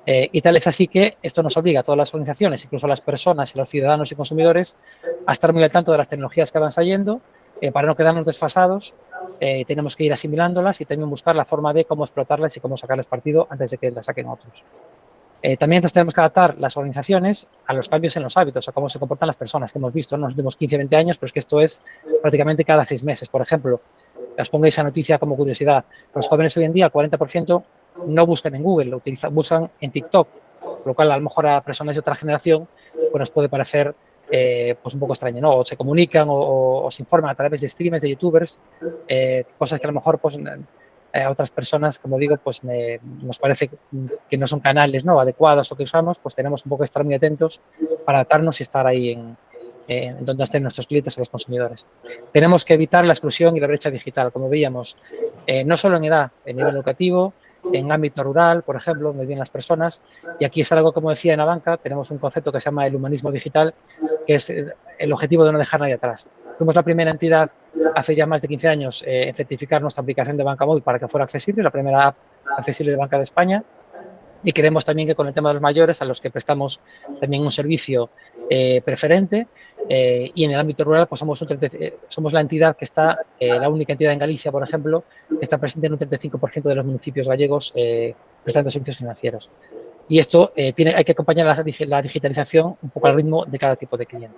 Y tal es así que esto nos obliga a todas las organizaciones, incluso a las personas, a los ciudadanos y consumidores, a estar muy al tanto de las tecnologías que van saliendo, para no quedarnos desfasados. Tenemos que ir asimilándolas y también buscar la forma de cómo explotarlas y cómo sacarles partido antes de que las saquen otros. También entonces tenemos que adaptar las organizaciones a los cambios en los hábitos, a cómo se comportan las personas, que hemos visto en los últimos 15 o 20 años, pero es que esto es prácticamente cada 6 meses. Por ejemplo, os pongo esa noticia como curiosidad. Los jóvenes hoy en día, el 40%, no buscan en Google, buscan en TikTok, lo cual a lo mejor a personas de otra generación pues nos puede parecer pues un poco extraño, ¿no? O se comunican o se informan a través de streamers, de youtubers, cosas que a lo mejor pues a otras personas, como digo, pues nos parece que no son canales, ¿no?, adecuados o que usamos, pues tenemos un poco que estar muy atentos para adaptarnos y estar ahí en donde estén nuestros clientes o los consumidores. Tenemos que evitar la exclusión y la brecha digital, como veíamos, no solo en edad, en nivel educativo, en ámbito rural, por ejemplo, donde viven las personas. Y aquí es algo, como decía en la banca, tenemos un concepto que se llama el humanismo digital, que es el objetivo de no dejar a nadie atrás. Fuimos la primera entidad hace ya más de 15 años en certificar nuestra aplicación de banca móvil para que fuera accesible, la primera app accesible de banca de España. Y queremos también que con el tema de los mayores, a los que prestamos también un servicio preferente, y en el ámbito rural pues somos la entidad que está, la única entidad en Galicia, por ejemplo, que está presente en un 35% de los municipios gallegos prestando servicios financieros. Y esto hay que acompañar la digitalización un poco al ritmo de cada tipo de cliente.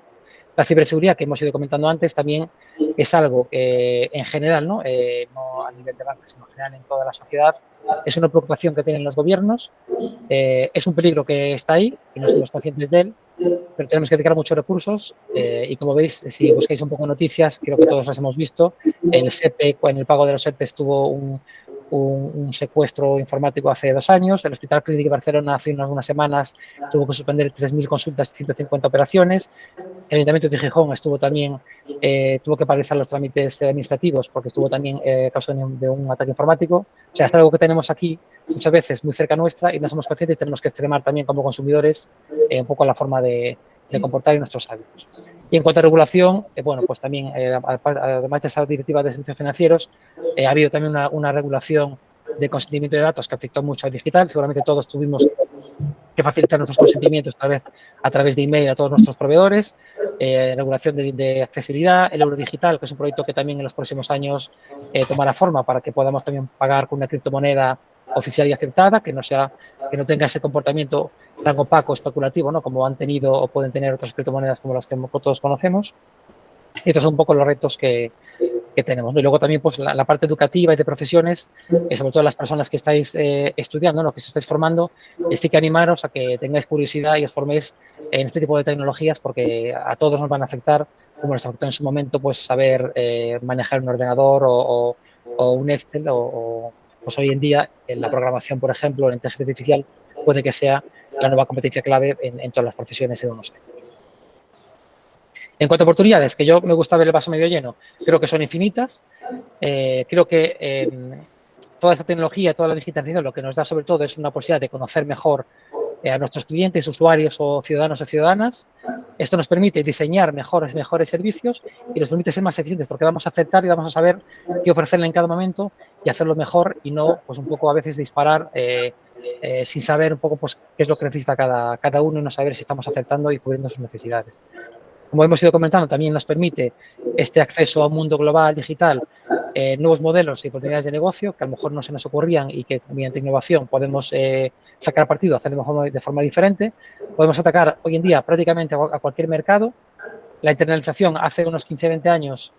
La ciberseguridad, que hemos ido comentando antes, también es algo que en general, no a nivel de banca, sino en general en toda la sociedad, es una preocupación que tienen los gobiernos, es un peligro que está ahí y no somos conscientes de él, pero tenemos que dedicar muchos recursos y como veis, si buscáis un poco noticias, creo que todos las hemos visto, el SEPE, en el pago de los ERTEs tuvo un secuestro informático hace 2 años, el Hospital Clínic de Barcelona hace unas semanas tuvo que suspender 3.000 consultas y 150 operaciones. El Ayuntamiento de Gijón tuvo que paralizar los trámites administrativos porque estuvo también causa de un ataque informático. O sea, es algo que tenemos aquí muchas veces muy cerca nuestra y no somos conscientes y tenemos que extremar también como consumidores un poco la forma de comportar y nuestros hábitos. Y en cuanto a regulación, bueno, pues también, además de esa directiva de servicios financieros, ha habido también una regulación de consentimiento de datos que afectó mucho al digital. Seguramente todos tuvimos que facilitar nuestros consentimientos a través de email a todos nuestros proveedores, regulación de accesibilidad, el euro digital, que es un proyecto que también en los próximos años tomará forma para que podamos también pagar con una criptomoneda oficial y aceptada, que no tenga ese comportamiento tan opaco, especulativo, ¿no?, como han tenido o pueden tener otras criptomonedas como las que todos conocemos. Y estos son un poco los retos que tenemos, ¿no? Y luego también pues la parte educativa y de profesiones, sobre todo las personas que estáis estudiando, ¿no? Que os estáis formando, sí que animaros a que tengáis curiosidad y os forméis en este tipo de tecnologías, porque a todos nos van a afectar, como nos afectó en su momento, pues saber manejar un ordenador o un Excel o pues hoy en día en la programación, por ejemplo, en inteligencia artificial, puede que sea la nueva competencia clave en todas las profesiones en unos años. En cuanto a oportunidades, que yo me gusta ver el vaso medio lleno, creo que son infinitas. Creo que toda esta tecnología, toda la digitalización, lo que nos da sobre todo es una posibilidad de conocer mejor a nuestros clientes, usuarios o ciudadanos o ciudadanas. Esto nos permite diseñar mejores servicios y nos permite ser más eficientes porque vamos a aceptar y vamos a saber qué ofrecerle en cada momento y hacerlo mejor y no, pues un poco a veces disparar sin saber un poco pues qué es lo que necesita cada uno y no saber si estamos aceptando y cubriendo sus necesidades. Como hemos ido comentando, también nos permite este acceso a un mundo global, digital, nuevos modelos y oportunidades de negocio que a lo mejor no se nos ocurrían y que mediante innovación podemos sacar partido, hacer de forma diferente. Podemos atacar hoy en día prácticamente a cualquier mercado. La internalización hace unos 15-20 años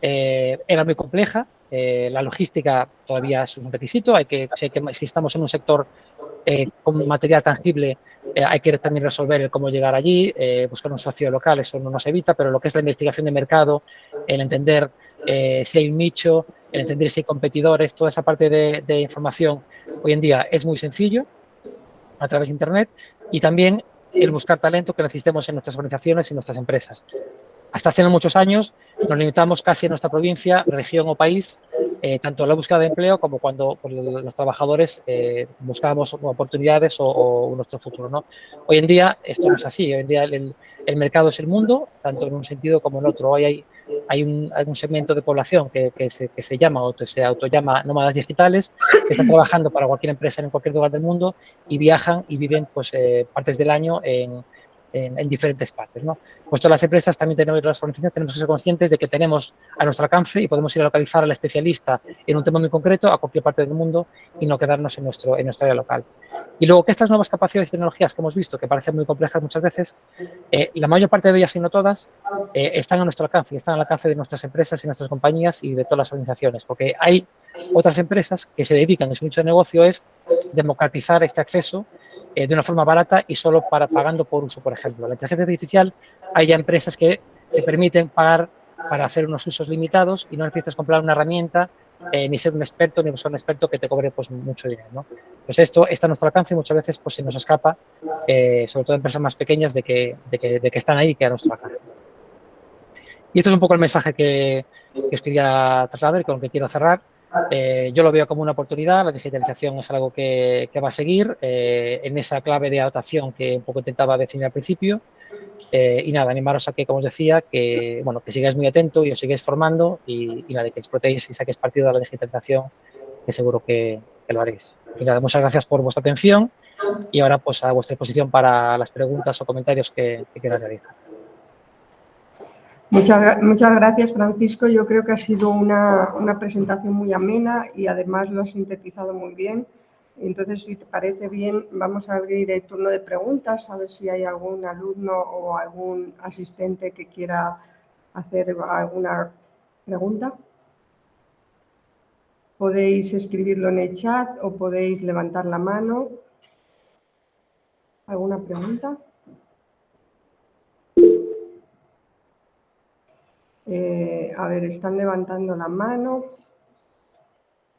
era muy compleja. La logística todavía es un requisito. Si estamos en un sector con material tangible, hay que también resolver el cómo llegar allí, buscar un socio local, eso no nos evita, pero lo que es la investigación de mercado, el entender si hay un nicho, el entender si hay competidores, toda esa parte de información hoy en día es muy sencillo a través de Internet y también el buscar talento que necesitemos en nuestras organizaciones y nuestras empresas. Hasta hace no muchos años nos limitamos casi a nuestra provincia, región o país, tanto en la búsqueda de empleo como cuando pues, los trabajadores buscábamos oportunidades o nuestro futuro, ¿no? Hoy en día esto no es así. Hoy en día el mercado es el mundo, tanto en un sentido como en otro. Hoy hay un segmento de población que se llama o que se autollama nómadas digitales, que están trabajando para cualquier empresa en cualquier lugar del mundo y viajan y viven pues, partes del año en diferentes partes, ¿no? Pues todas las empresas también tenemos, las organizaciones tenemos que ser conscientes de que tenemos a nuestro alcance y podemos ir a localizar al especialista en un tema muy concreto a cualquier parte del mundo y no quedarnos en nuestra área local. Y luego que estas nuevas capacidades y tecnologías que hemos visto, que parecen muy complejas muchas veces, la mayor parte de ellas, si no todas, están a nuestro alcance y están al alcance de nuestras empresas y nuestras compañías y de todas las organizaciones, porque hay otras empresas que se dedican, en su nicho de negocio es democratizar este acceso de una forma barata y solo pagando por uso, por ejemplo. La inteligencia artificial, hay ya empresas que te permiten pagar para hacer unos usos limitados y no necesitas comprar una herramienta ni ser un experto, ni buscar un experto que te cobre pues, mucho dinero, ¿no? Pues esto está a nuestro alcance y muchas veces pues, se nos escapa, sobre todo en empresas más pequeñas, de que están ahí y que a nuestro alcance. Y esto es un poco el mensaje que os quería trasladar y con el que quiero cerrar. Yo lo veo como una oportunidad, la digitalización es algo que va a seguir en esa clave de adaptación que un poco intentaba definir al principio. Y nada, animaros a que, como os decía, que sigáis muy atentos y os sigáis formando y nada, que explotéis y saquéis partido de la digitalización, que seguro que lo haréis. Y nada, muchas gracias por vuestra atención y ahora pues a vuestra disposición para las preguntas o comentarios que quieran realizar. Muchas gracias, Francisco. Yo creo que ha sido una presentación muy amena y además lo has sintetizado muy bien. Entonces, si te parece bien, vamos a abrir el turno de preguntas, a ver si hay algún alumno o algún asistente que quiera hacer alguna pregunta. Podéis escribirlo en el chat o podéis levantar la mano. ¿Alguna pregunta? A ver, están levantando la mano.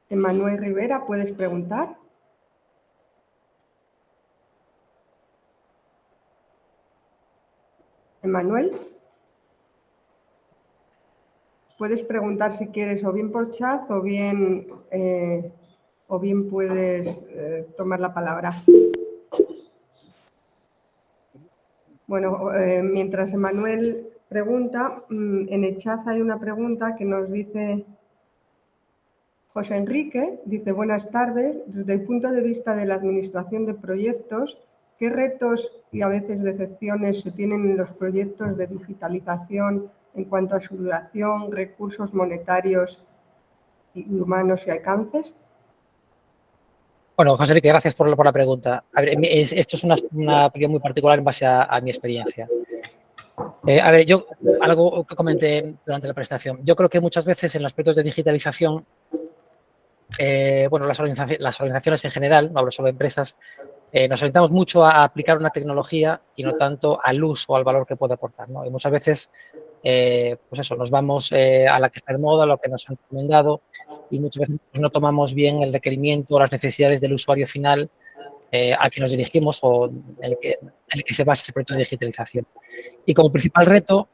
Emanuel Rivera, ¿puedes preguntar? Emanuel, puedes preguntar si quieres o bien por chat o bien puedes tomar la palabra. Bueno, mientras Emanuel pregunta, en el chat hay una pregunta que nos dice José Enrique, dice buenas tardes, desde el punto de vista de la administración de proyectos, ¿qué retos y a veces decepciones se tienen en los proyectos de digitalización en cuanto a su duración, recursos monetarios y humanos y alcances? Bueno, José Enrique, gracias por la pregunta. A ver, esto es una opinión muy particular en base a mi experiencia. A ver, yo algo que comenté durante la presentación. Yo creo que muchas veces en los aspectos de digitalización, bueno, las organizaciones en general, no hablo solo de empresas, nos orientamos mucho a aplicar una tecnología y no tanto al uso o al valor que puede aportar, ¿no? Y muchas veces, pues eso, nos vamos a la que está de moda, a lo que nos han recomendado, y muchas veces pues, no tomamos bien el requerimiento o las necesidades del usuario final al que nos dirigimos o en el que se basa ese proyecto de digitalización. Y como principal reto,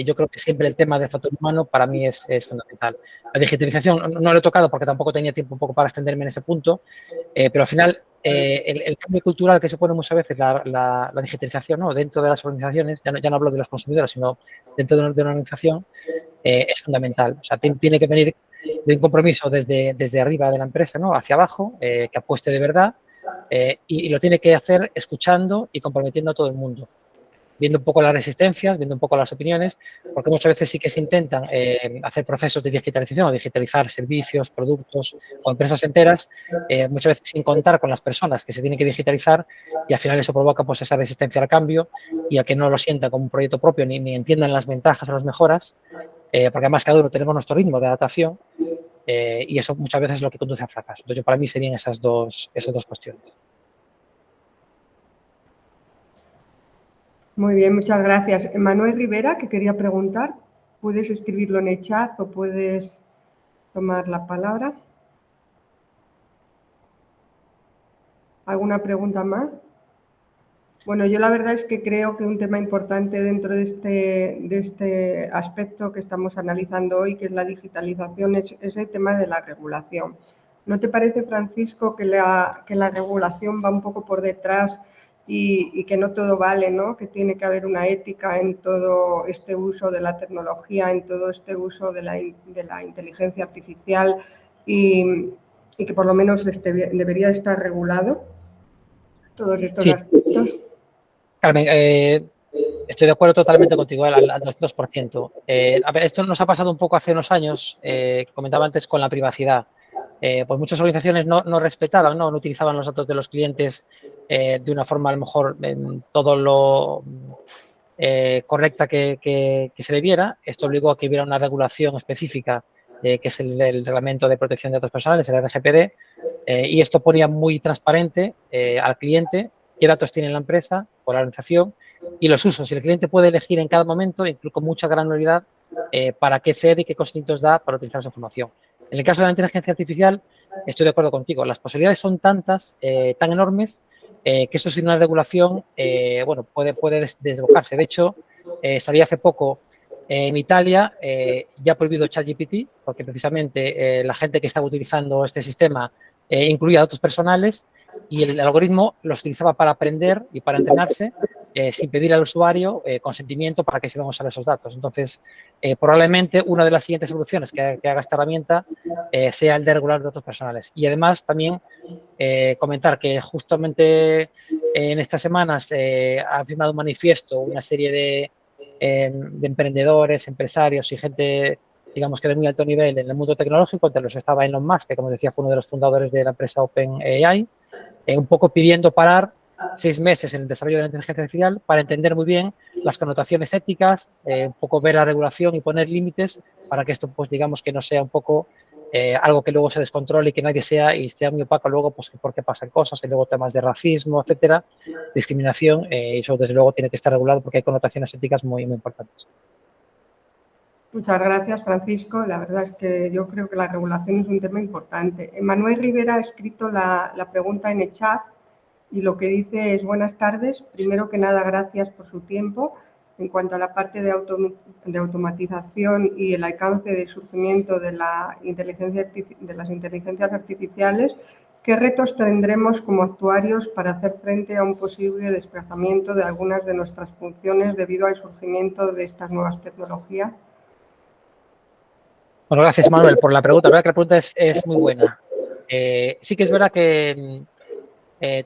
yo creo que siempre el tema del factor humano para mí es fundamental. La digitalización no lo he tocado porque tampoco tenía tiempo un poco para extenderme en ese punto, pero al final el cambio cultural que supone muchas veces la digitalización, ¿no? Dentro de las organizaciones, ya no hablo de los consumidores, sino dentro de una organización, es fundamental. O sea, tiene que venir de un compromiso desde arriba de la empresa, ¿no? Hacia abajo, que apueste de verdad y lo tiene que hacer escuchando y comprometiendo a todo el mundo, viendo un poco las resistencias, viendo un poco las opiniones, porque muchas veces sí que se intentan hacer procesos de digitalización o digitalizar servicios, productos o empresas enteras, muchas veces sin contar con las personas que se tienen que digitalizar y al final eso provoca pues esa resistencia al cambio y a que no lo sientan como un proyecto propio ni entiendan las ventajas o las mejoras, porque además cada uno tenemos nuestro ritmo de adaptación y eso muchas veces es lo que conduce al fracaso. Entonces, para mí serían esas dos cuestiones. Muy bien, muchas gracias. Manuel Rivera, que quería preguntar, puedes escribirlo en el chat o puedes tomar la palabra. ¿Alguna pregunta más? Bueno, yo la verdad es que creo que un tema importante dentro de este aspecto que estamos analizando hoy, que es la digitalización, es el tema de la regulación. ¿No te parece, Francisco, que la regulación va un poco por detrás y que no todo vale, ¿no? Que tiene que haber una ética en todo este uso de la tecnología, en todo este uso de la inteligencia artificial y que por lo menos debería estar regulado todos estos aspectos? Carmen, estoy de acuerdo totalmente contigo al 200%. A ver, esto nos ha pasado un poco hace unos años, que comentaba antes, con la privacidad. Pues muchas organizaciones no respetaban, no utilizaban los datos de los clientes de una forma a lo mejor todo lo correcta que se debiera. Esto obligó a que hubiera una regulación específica, que es el Reglamento de Protección de Datos Personales, el RGPD, y esto ponía muy transparente al cliente qué datos tiene la empresa o la organización y los usos. Y el cliente puede elegir en cada momento, incluso con mucha granularidad, para qué cede y qué consentimientos da para utilizar esa información. En el caso de la inteligencia artificial, estoy de acuerdo contigo. Las posibilidades son tantas, tan enormes, que eso sin una regulación, bueno, puede desbocarse. De hecho, salí hace poco en Italia, ya ha prohibido ChatGPT, porque precisamente la gente que estaba utilizando este sistema incluía datos personales y el algoritmo los utilizaba para aprender y para entrenarse sin pedir al usuario consentimiento para que se iban a usar esos datos. Entonces, probablemente una de las siguientes evoluciones que haga esta herramienta sea el de regular datos personales. Y además también comentar que justamente en estas semanas ha firmado un manifiesto una serie de emprendedores, empresarios y gente, digamos que de muy alto nivel en el mundo tecnológico, entre los que estaba Elon Musk, que como decía fue uno de los fundadores de la empresa OpenAI, un poco pidiendo parar 6 meses en el desarrollo de la inteligencia artificial para entender muy bien las connotaciones éticas, un poco ver la regulación y poner límites para que esto, pues digamos que no sea un poco algo que luego se descontrole y que nadie sea y esté muy opaco luego, pues porque pasan cosas y luego temas de racismo, etcétera, discriminación, y eso desde luego tiene que estar regulado porque hay connotaciones éticas muy, muy importantes. Muchas gracias, Francisco. La verdad es que yo creo que la regulación es un tema importante. Manuel Rivera ha escrito la pregunta en el chat y lo que dice es: buenas tardes. Primero que nada, gracias por su tiempo. En cuanto a la parte de automatización y el alcance del surgimiento de las inteligencias artificiales, ¿qué retos tendremos como actuarios para hacer frente a un posible desplazamiento de algunas de nuestras funciones debido al surgimiento de estas nuevas tecnologías? Bueno, gracias, Manuel, por la pregunta. La verdad que la pregunta es muy buena. Sí que es verdad que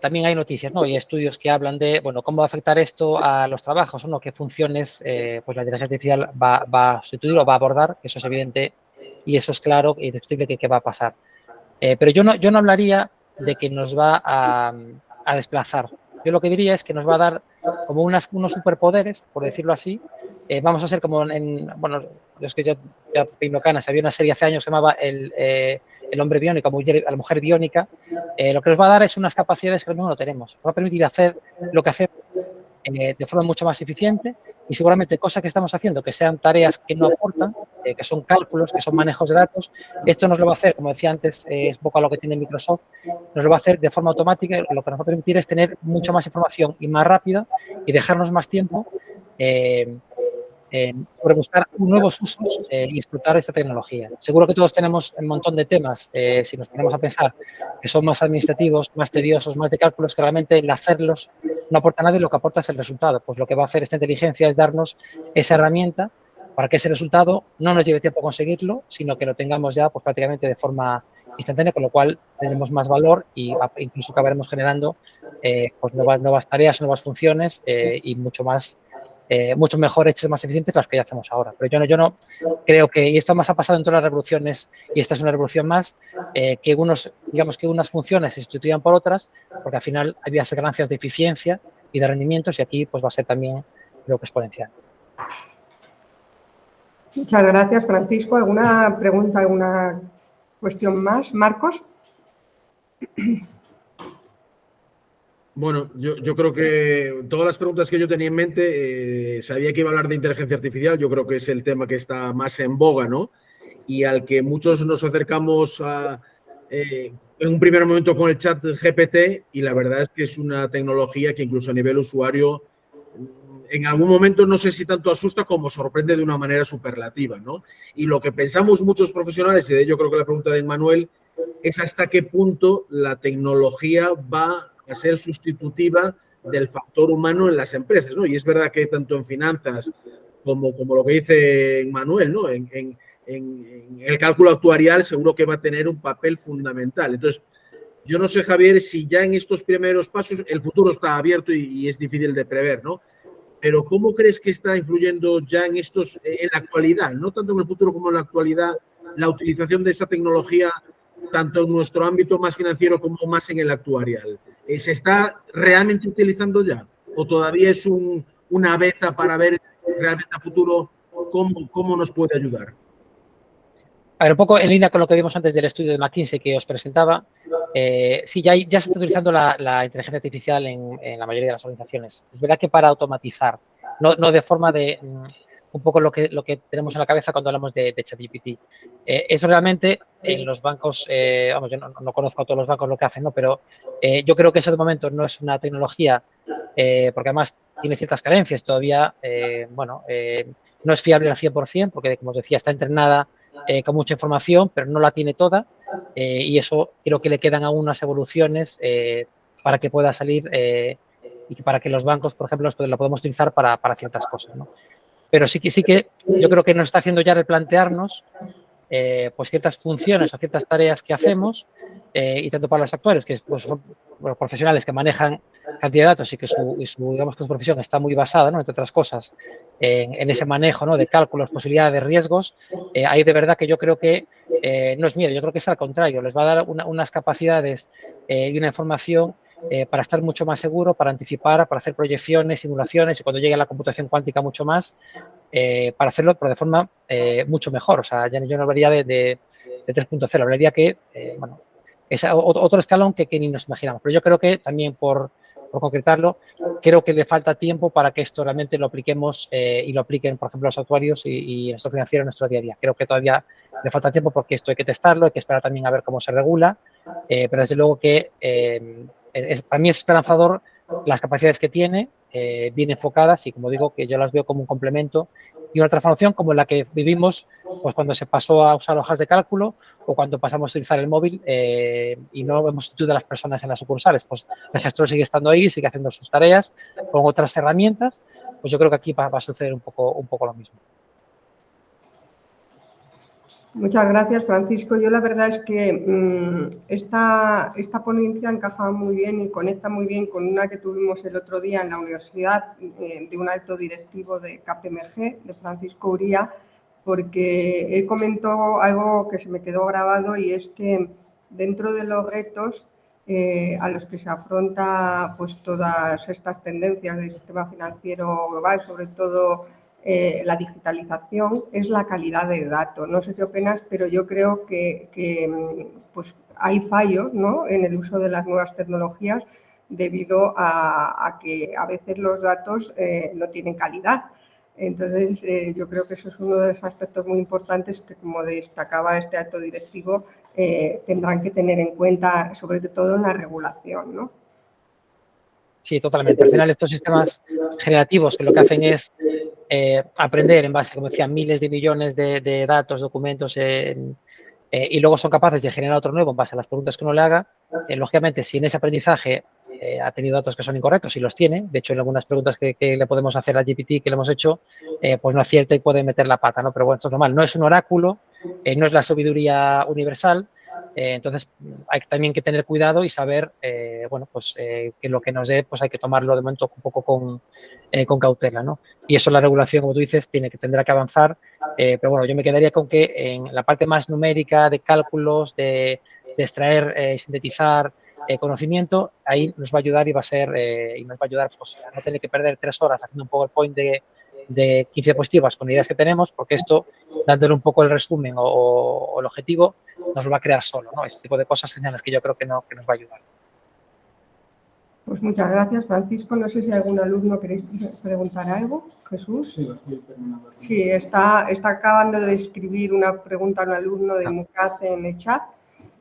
también hay noticias, ¿no? Y estudios que hablan de, bueno, cómo va a afectar esto a los trabajos, ¿no? Qué funciones pues la inteligencia artificial va a sustituir o va a abordar, que eso es evidente y eso es claro y indiscutible que va a pasar. Pero yo no hablaría de que nos va a desplazar. Yo lo que diría es que nos va a dar como unos superpoderes, por decirlo así. Vamos a ser como bueno, yo es que ya peino canas, había una serie hace años que se llamaba El hombre biónico, la mujer biónica. Lo que nos va a dar es unas capacidades que no tenemos. Nos va a permitir hacer lo que hacemos de forma mucho más eficiente y seguramente cosas que estamos haciendo que sean tareas que no aportan, que son cálculos, que son manejos de datos, esto nos lo va a hacer, como decía antes, es un poco a lo que tiene Microsoft, nos lo va a hacer de forma automática, lo que nos va a permitir es tener mucha más información y más rápida y dejarnos más tiempo sobre buscar nuevos usos y explotar esta tecnología. Seguro que todos tenemos un montón de temas, si nos ponemos a pensar, que son más administrativos, más tediosos, más de cálculos, que realmente el hacerlos no aporta nada y lo que aporta es el resultado. Pues lo que va a hacer esta inteligencia es darnos esa herramienta para que ese resultado no nos lleve tiempo conseguirlo, sino que lo tengamos ya pues, prácticamente de forma instantánea, con lo cual tendremos más valor y incluso acabaremos generando pues nuevas tareas, nuevas funciones y mucho mejor hechas, más eficientes que las que ya hacemos ahora. Pero yo no creo que, y esto más ha pasado en todas las revoluciones, y esta es una revolución más, que unas funciones se sustituyan por otras, porque al final había ganancias de eficiencia y de rendimientos, y aquí pues va a ser también, creo que exponencial. Muchas gracias, Francisco. ¿Alguna pregunta, alguna cuestión más? Marcos. Bueno, yo creo que todas las preguntas que yo tenía en mente, sabía que iba a hablar de inteligencia artificial, yo creo que es el tema que está más en boga, ¿no? Y al que muchos nos acercamos en un primer momento con el chat GPT, y la verdad es que es una tecnología que incluso a nivel usuario en algún momento no sé si tanto asusta como sorprende de una manera superlativa, ¿no? Y lo que pensamos muchos profesionales, y de ello creo que la pregunta de Manuel, es hasta qué punto la tecnología va a ser sustitutiva del factor humano en las empresas, ¿no? Y es verdad que tanto en finanzas como lo que dice Manuel, ¿no? En el cálculo actuarial seguro que va a tener un papel fundamental. Entonces, yo no sé, Javier, si ya en estos primeros pasos, el futuro está abierto y es difícil de prever, ¿no? Pero ¿cómo crees que está influyendo ya en la actualidad, no tanto en el futuro como en la actualidad, la utilización de esa tecnología, tanto en nuestro ámbito más financiero como más en el actuarial? ¿Se está realmente utilizando ya? ¿O todavía es una beta para ver realmente a futuro cómo nos puede ayudar? A ver, un poco en línea con lo que vimos antes del estudio de McKinsey que os presentaba, sí, ya se está utilizando la inteligencia artificial en la mayoría de las organizaciones. Es verdad que para automatizar, no de forma de un poco lo que tenemos en la cabeza cuando hablamos de ChatGPT. Eso realmente en los bancos, vamos, yo no conozco a todos los bancos lo que hacen, ¿no? Pero yo creo que eso de momento no es una tecnología, porque además tiene ciertas carencias todavía, no es fiable al 100%, porque como os decía, está entrenada con mucha información, pero no la tiene toda, y eso creo que le quedan aún unas evoluciones para que pueda salir y para que los bancos, por ejemplo, la podemos utilizar para ciertas cosas, ¿no? Pero sí que yo creo que nos está haciendo ya replantearnos pues ciertas funciones o ciertas tareas que hacemos y tanto para los actuarios, que pues, son profesionales que manejan cantidad de datos y que digamos que su profesión está muy basada, ¿no? Entre otras cosas, en ese manejo, ¿no? De cálculos, posibilidades de riesgos, ahí de verdad que yo creo que no es miedo, yo creo que es al contrario, les va a dar unas capacidades y una información para estar mucho más seguro, para anticipar, para hacer proyecciones, simulaciones y cuando llegue a la computación cuántica mucho más, para hacerlo pero de forma mucho mejor. O sea, yo no hablaría de 3.0, hablaría que, es otro escalón que ni nos imaginamos. Pero yo creo que también por concretarlo, creo que le falta tiempo para que esto realmente lo apliquemos y lo apliquen, por ejemplo, los actuarios y el sector financiero en nuestro día a día. Creo que todavía le falta tiempo porque esto hay que testarlo, hay que esperar también a ver cómo se regula, pero desde luego que para mí es esperanzador las capacidades que tiene, bien enfocadas y, como digo, que yo las veo como un complemento y una transformación como la que vivimos pues cuando se pasó a usar hojas de cálculo o cuando pasamos a utilizar el móvil y no hemos sustituido a las personas en las sucursales. Pues el gestor sigue estando ahí, sigue haciendo sus tareas con otras herramientas. Pues yo creo que aquí va a suceder un poco lo mismo. Muchas gracias, Francisco. Yo la verdad es que esta ponencia encaja muy bien y conecta muy bien con una que tuvimos el otro día en la universidad de un alto directivo de KPMG, de Francisco Uría, porque él comentó algo que se me quedó grabado y es que dentro de los retos a los que se afronta pues todas estas tendencias del sistema financiero global, sobre todo la digitalización, es la calidad de datos. No sé qué opinas, pero yo creo que pues hay fallos, ¿no?, en el uso de las nuevas tecnologías debido a que a veces los datos no tienen calidad. Entonces, yo creo que eso es uno de los aspectos muy importantes que, como destacaba este acto directivo, tendrán que tener en cuenta, sobre todo en la regulación, ¿no? Sí, totalmente. Al final, estos sistemas generativos que lo que hacen es aprender en base, como decía, miles de millones de datos, documentos, y luego son capaces de generar otro nuevo en base a las preguntas que uno le haga. Lógicamente, si en ese aprendizaje ha tenido datos que son incorrectos, y los tiene, de hecho, en algunas preguntas que le podemos hacer a GPT que le hemos hecho, pues no acierta y puede meter la pata, ¿no? Pero bueno, esto es normal. No es un oráculo, no es la sabiduría universal. Entonces, hay también que tener cuidado y saber, bueno, pues que lo que nos dé, pues hay que tomarlo de momento un poco con cautela, ¿no? Y eso la regulación, como tú dices, tendrá que avanzar. Pero bueno, yo me quedaría con que en la parte más numérica de cálculos, de extraer, sintetizar conocimiento, ahí nos va a ayudar y va a ser, y nos va a ayudar pues, a no tener que perder 3 horas haciendo un PowerPoint de 15 diapositivas con ideas que tenemos, porque esto, dándole un poco el resumen o el objetivo, nos lo va a crear solo, ¿no? Este tipo de cosas en las que yo creo que nos va a ayudar. Pues muchas gracias, Francisco. No sé si algún alumno queréis preguntar algo. Jesús. Sí, está acabando de escribir una pregunta a un alumno de MUCAD en el chat.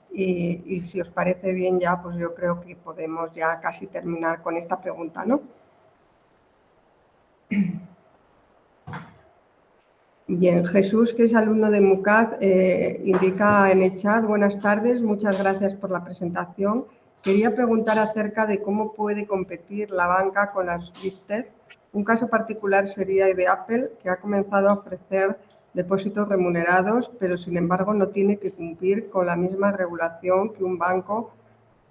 Y si os parece bien ya, pues yo creo que podemos ya casi terminar con esta pregunta, ¿no? Bien, Jesús, que es alumno de MUCAD, indica en el chat: buenas tardes, muchas gracias por la presentación. Quería preguntar acerca de cómo puede competir la banca con las Big Tech. Un caso particular sería el de Apple, que ha comenzado a ofrecer depósitos remunerados, pero sin embargo no tiene que cumplir con la misma regulación que un banco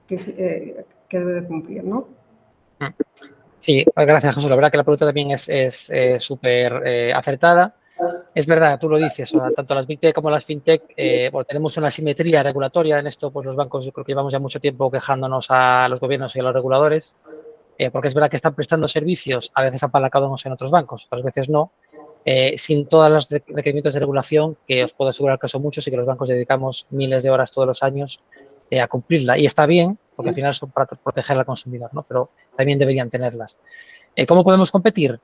que debe de cumplir, ¿no? Sí, gracias, Jesús. La verdad que la pregunta también es súper acertada. Es verdad, tú lo dices, tanto las Big Tech como las FinTech, bueno, tenemos una asimetría regulatoria en esto, pues los bancos yo creo que llevamos ya mucho tiempo quejándonos a los gobiernos y a los reguladores, porque es verdad que están prestando servicios, a veces apalancados en otros bancos, otras veces no, sin todos los requerimientos de regulación, que os puedo asegurar que son muchos y que los bancos dedicamos miles de horas todos los años a cumplirla. Y está bien, porque al final son para proteger al consumidor, ¿no? Pero también deberían tenerlas. ¿Cómo podemos competir?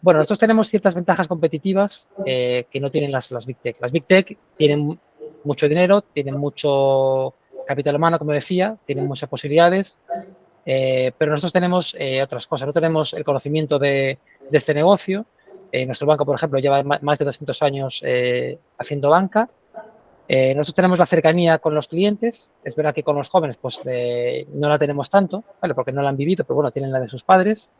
Bueno, nosotros tenemos ciertas ventajas competitivas que no tienen las Big Tech. Las Big Tech tienen mucho dinero, tienen mucho capital humano, como decía, tienen muchas posibilidades, pero nosotros tenemos otras cosas. No tenemos el conocimiento de este negocio. Nuestro banco, por ejemplo, lleva más de 200 años haciendo banca. Nosotros tenemos la cercanía con los clientes. Es verdad que con los jóvenes pues no la tenemos tanto, ¿vale? Porque no la han vivido, pero bueno, tienen la de sus padres.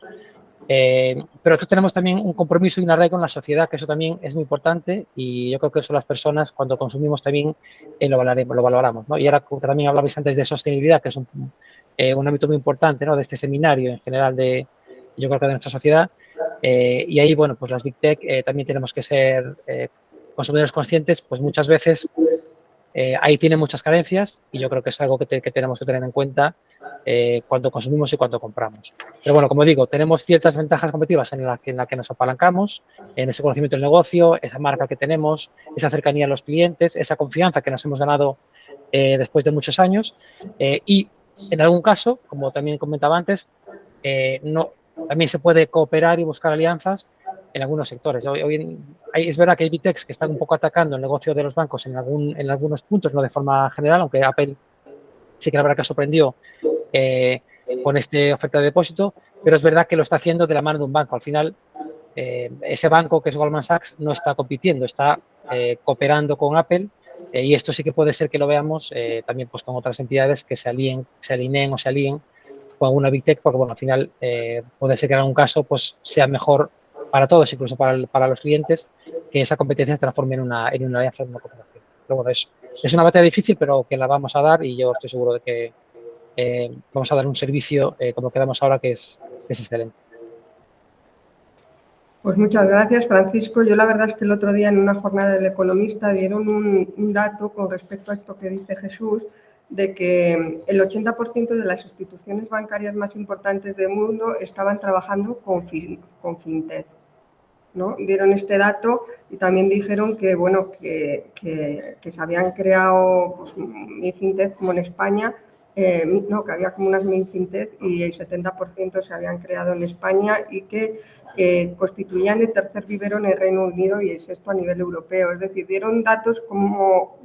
Pero nosotros tenemos también un compromiso y un arraigo con la sociedad, que eso también es muy importante, y yo creo que eso las personas cuando consumimos también lo valoramos, ¿no? Y ahora también hablabais antes de sostenibilidad, que es un ámbito muy importante, ¿no?, de este seminario en general yo creo que de nuestra sociedad, y ahí, bueno, pues las Big Tech también tenemos que ser consumidores conscientes, pues muchas veces ahí tienen muchas carencias y yo creo que es algo que tenemos que tener en cuenta cuando consumimos y cuando compramos. Pero bueno, como digo, tenemos ciertas ventajas competitivas en la que nos apalancamos, en ese conocimiento del negocio, esa marca que tenemos, esa cercanía a los clientes, esa confianza que nos hemos ganado después de muchos años y en algún caso, como también comentaba antes, también se puede cooperar y buscar alianzas en algunos sectores. Es verdad que hay Big Techs que están un poco atacando el negocio de los bancos en algunos puntos, no de forma general, aunque Apple sí que la verdad que sorprendió con esta oferta de depósito, pero es verdad que lo está haciendo de la mano de un banco. Al final, ese banco que es Goldman Sachs no está compitiendo, está cooperando con Apple y esto sí que puede ser que lo veamos también pues, con otras entidades que se alineen o se alíen con alguna Big Tech, porque bueno, al final puede ser que en algún caso pues, sea mejor para todos, incluso para los clientes, que esa competencia se transforme en una alianza, en una cooperación. Pero bueno, es una batalla difícil, pero que la vamos a dar y yo estoy seguro de que vamos a dar un servicio como quedamos ahora que es excelente. Pues muchas gracias, Francisco. Yo la verdad es que el otro día en una jornada del Economista dieron un dato con respecto a esto que dice Jesús, de que el 80% de las instituciones bancarias más importantes del mundo estaban trabajando con fintech, ¿no? Dieron este dato y también dijeron que, bueno, que se habían creado pues, fintech como en España, no, que había como unas fintech y el 70% se habían creado en España y que constituían el tercer vivero en el Reino Unido y el sexto a nivel europeo. Es decir, dieron datos como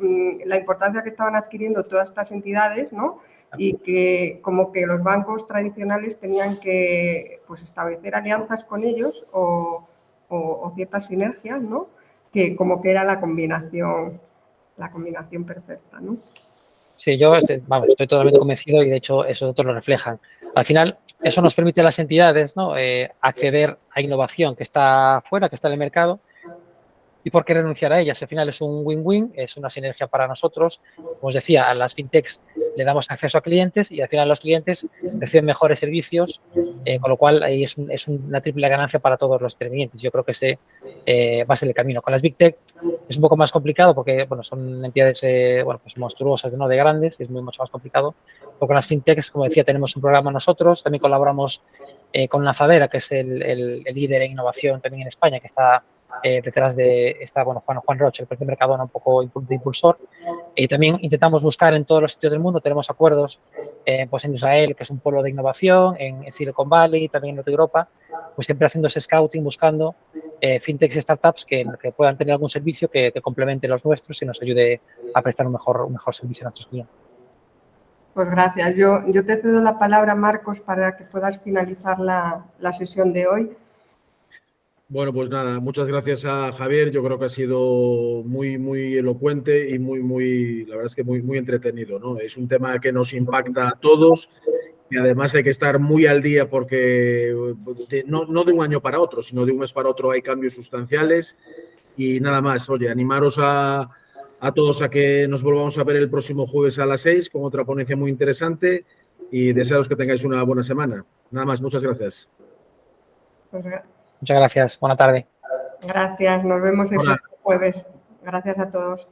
la importancia que estaban adquiriendo todas estas entidades, ¿no? Y que como que los bancos tradicionales tenían que pues, establecer alianzas con ellos o ciertas sinergias, ¿no? Que como que era la combinación perfecta, ¿no? Sí, yo estoy totalmente convencido y, de hecho, esos datos lo reflejan. Al final, eso nos permite a las entidades, ¿no? Acceder a innovación que está fuera, que está en el mercado. ¿Y por qué renunciar a ellas? Al final es un win-win, es una sinergia para nosotros. Como os decía, a las fintechs le damos acceso a clientes y al final los clientes reciben mejores servicios, con lo cual ahí es una triple ganancia para todos los intervinientes. Yo creo que ese va a ser el camino. Con las Big Tech es un poco más complicado porque, bueno, son entidades pues monstruosas, ¿no? De grandes, y es mucho más complicado. Pero con las fintechs, como decía, tenemos un programa nosotros, también colaboramos con Lanzadera, que es el líder en innovación también en España, que está detrás de Juan Roche, el precio de Mercadona, un poco de impulsor. Y también intentamos buscar en todos los sitios del mundo, tenemos acuerdos pues en Israel, que es un polo de innovación, en Silicon Valley, también en Norte Europa, pues siempre haciendo ese scouting, buscando fintechs y startups que puedan tener algún servicio que complemente los nuestros y nos ayude a prestar un mejor servicio a nuestros clientes. Pues gracias. Yo te cedo la palabra, Marcos, para que puedas finalizar la sesión de hoy. Bueno, pues nada, muchas gracias a Javier. Yo creo que ha sido muy, muy elocuente y la verdad es que muy, muy entretenido, ¿no? Es un tema que nos impacta a todos y además hay que estar muy al día porque no de un año para otro, sino de un mes para otro hay cambios sustanciales y nada más. Oye, animaros a todos a que nos volvamos a ver el próximo jueves a las 6 con otra ponencia muy interesante y desearos que tengáis una buena semana. Nada más, muchas gracias. Pues, muchas gracias. Buena tarde. Gracias. Nos vemos el jueves. Gracias a todos.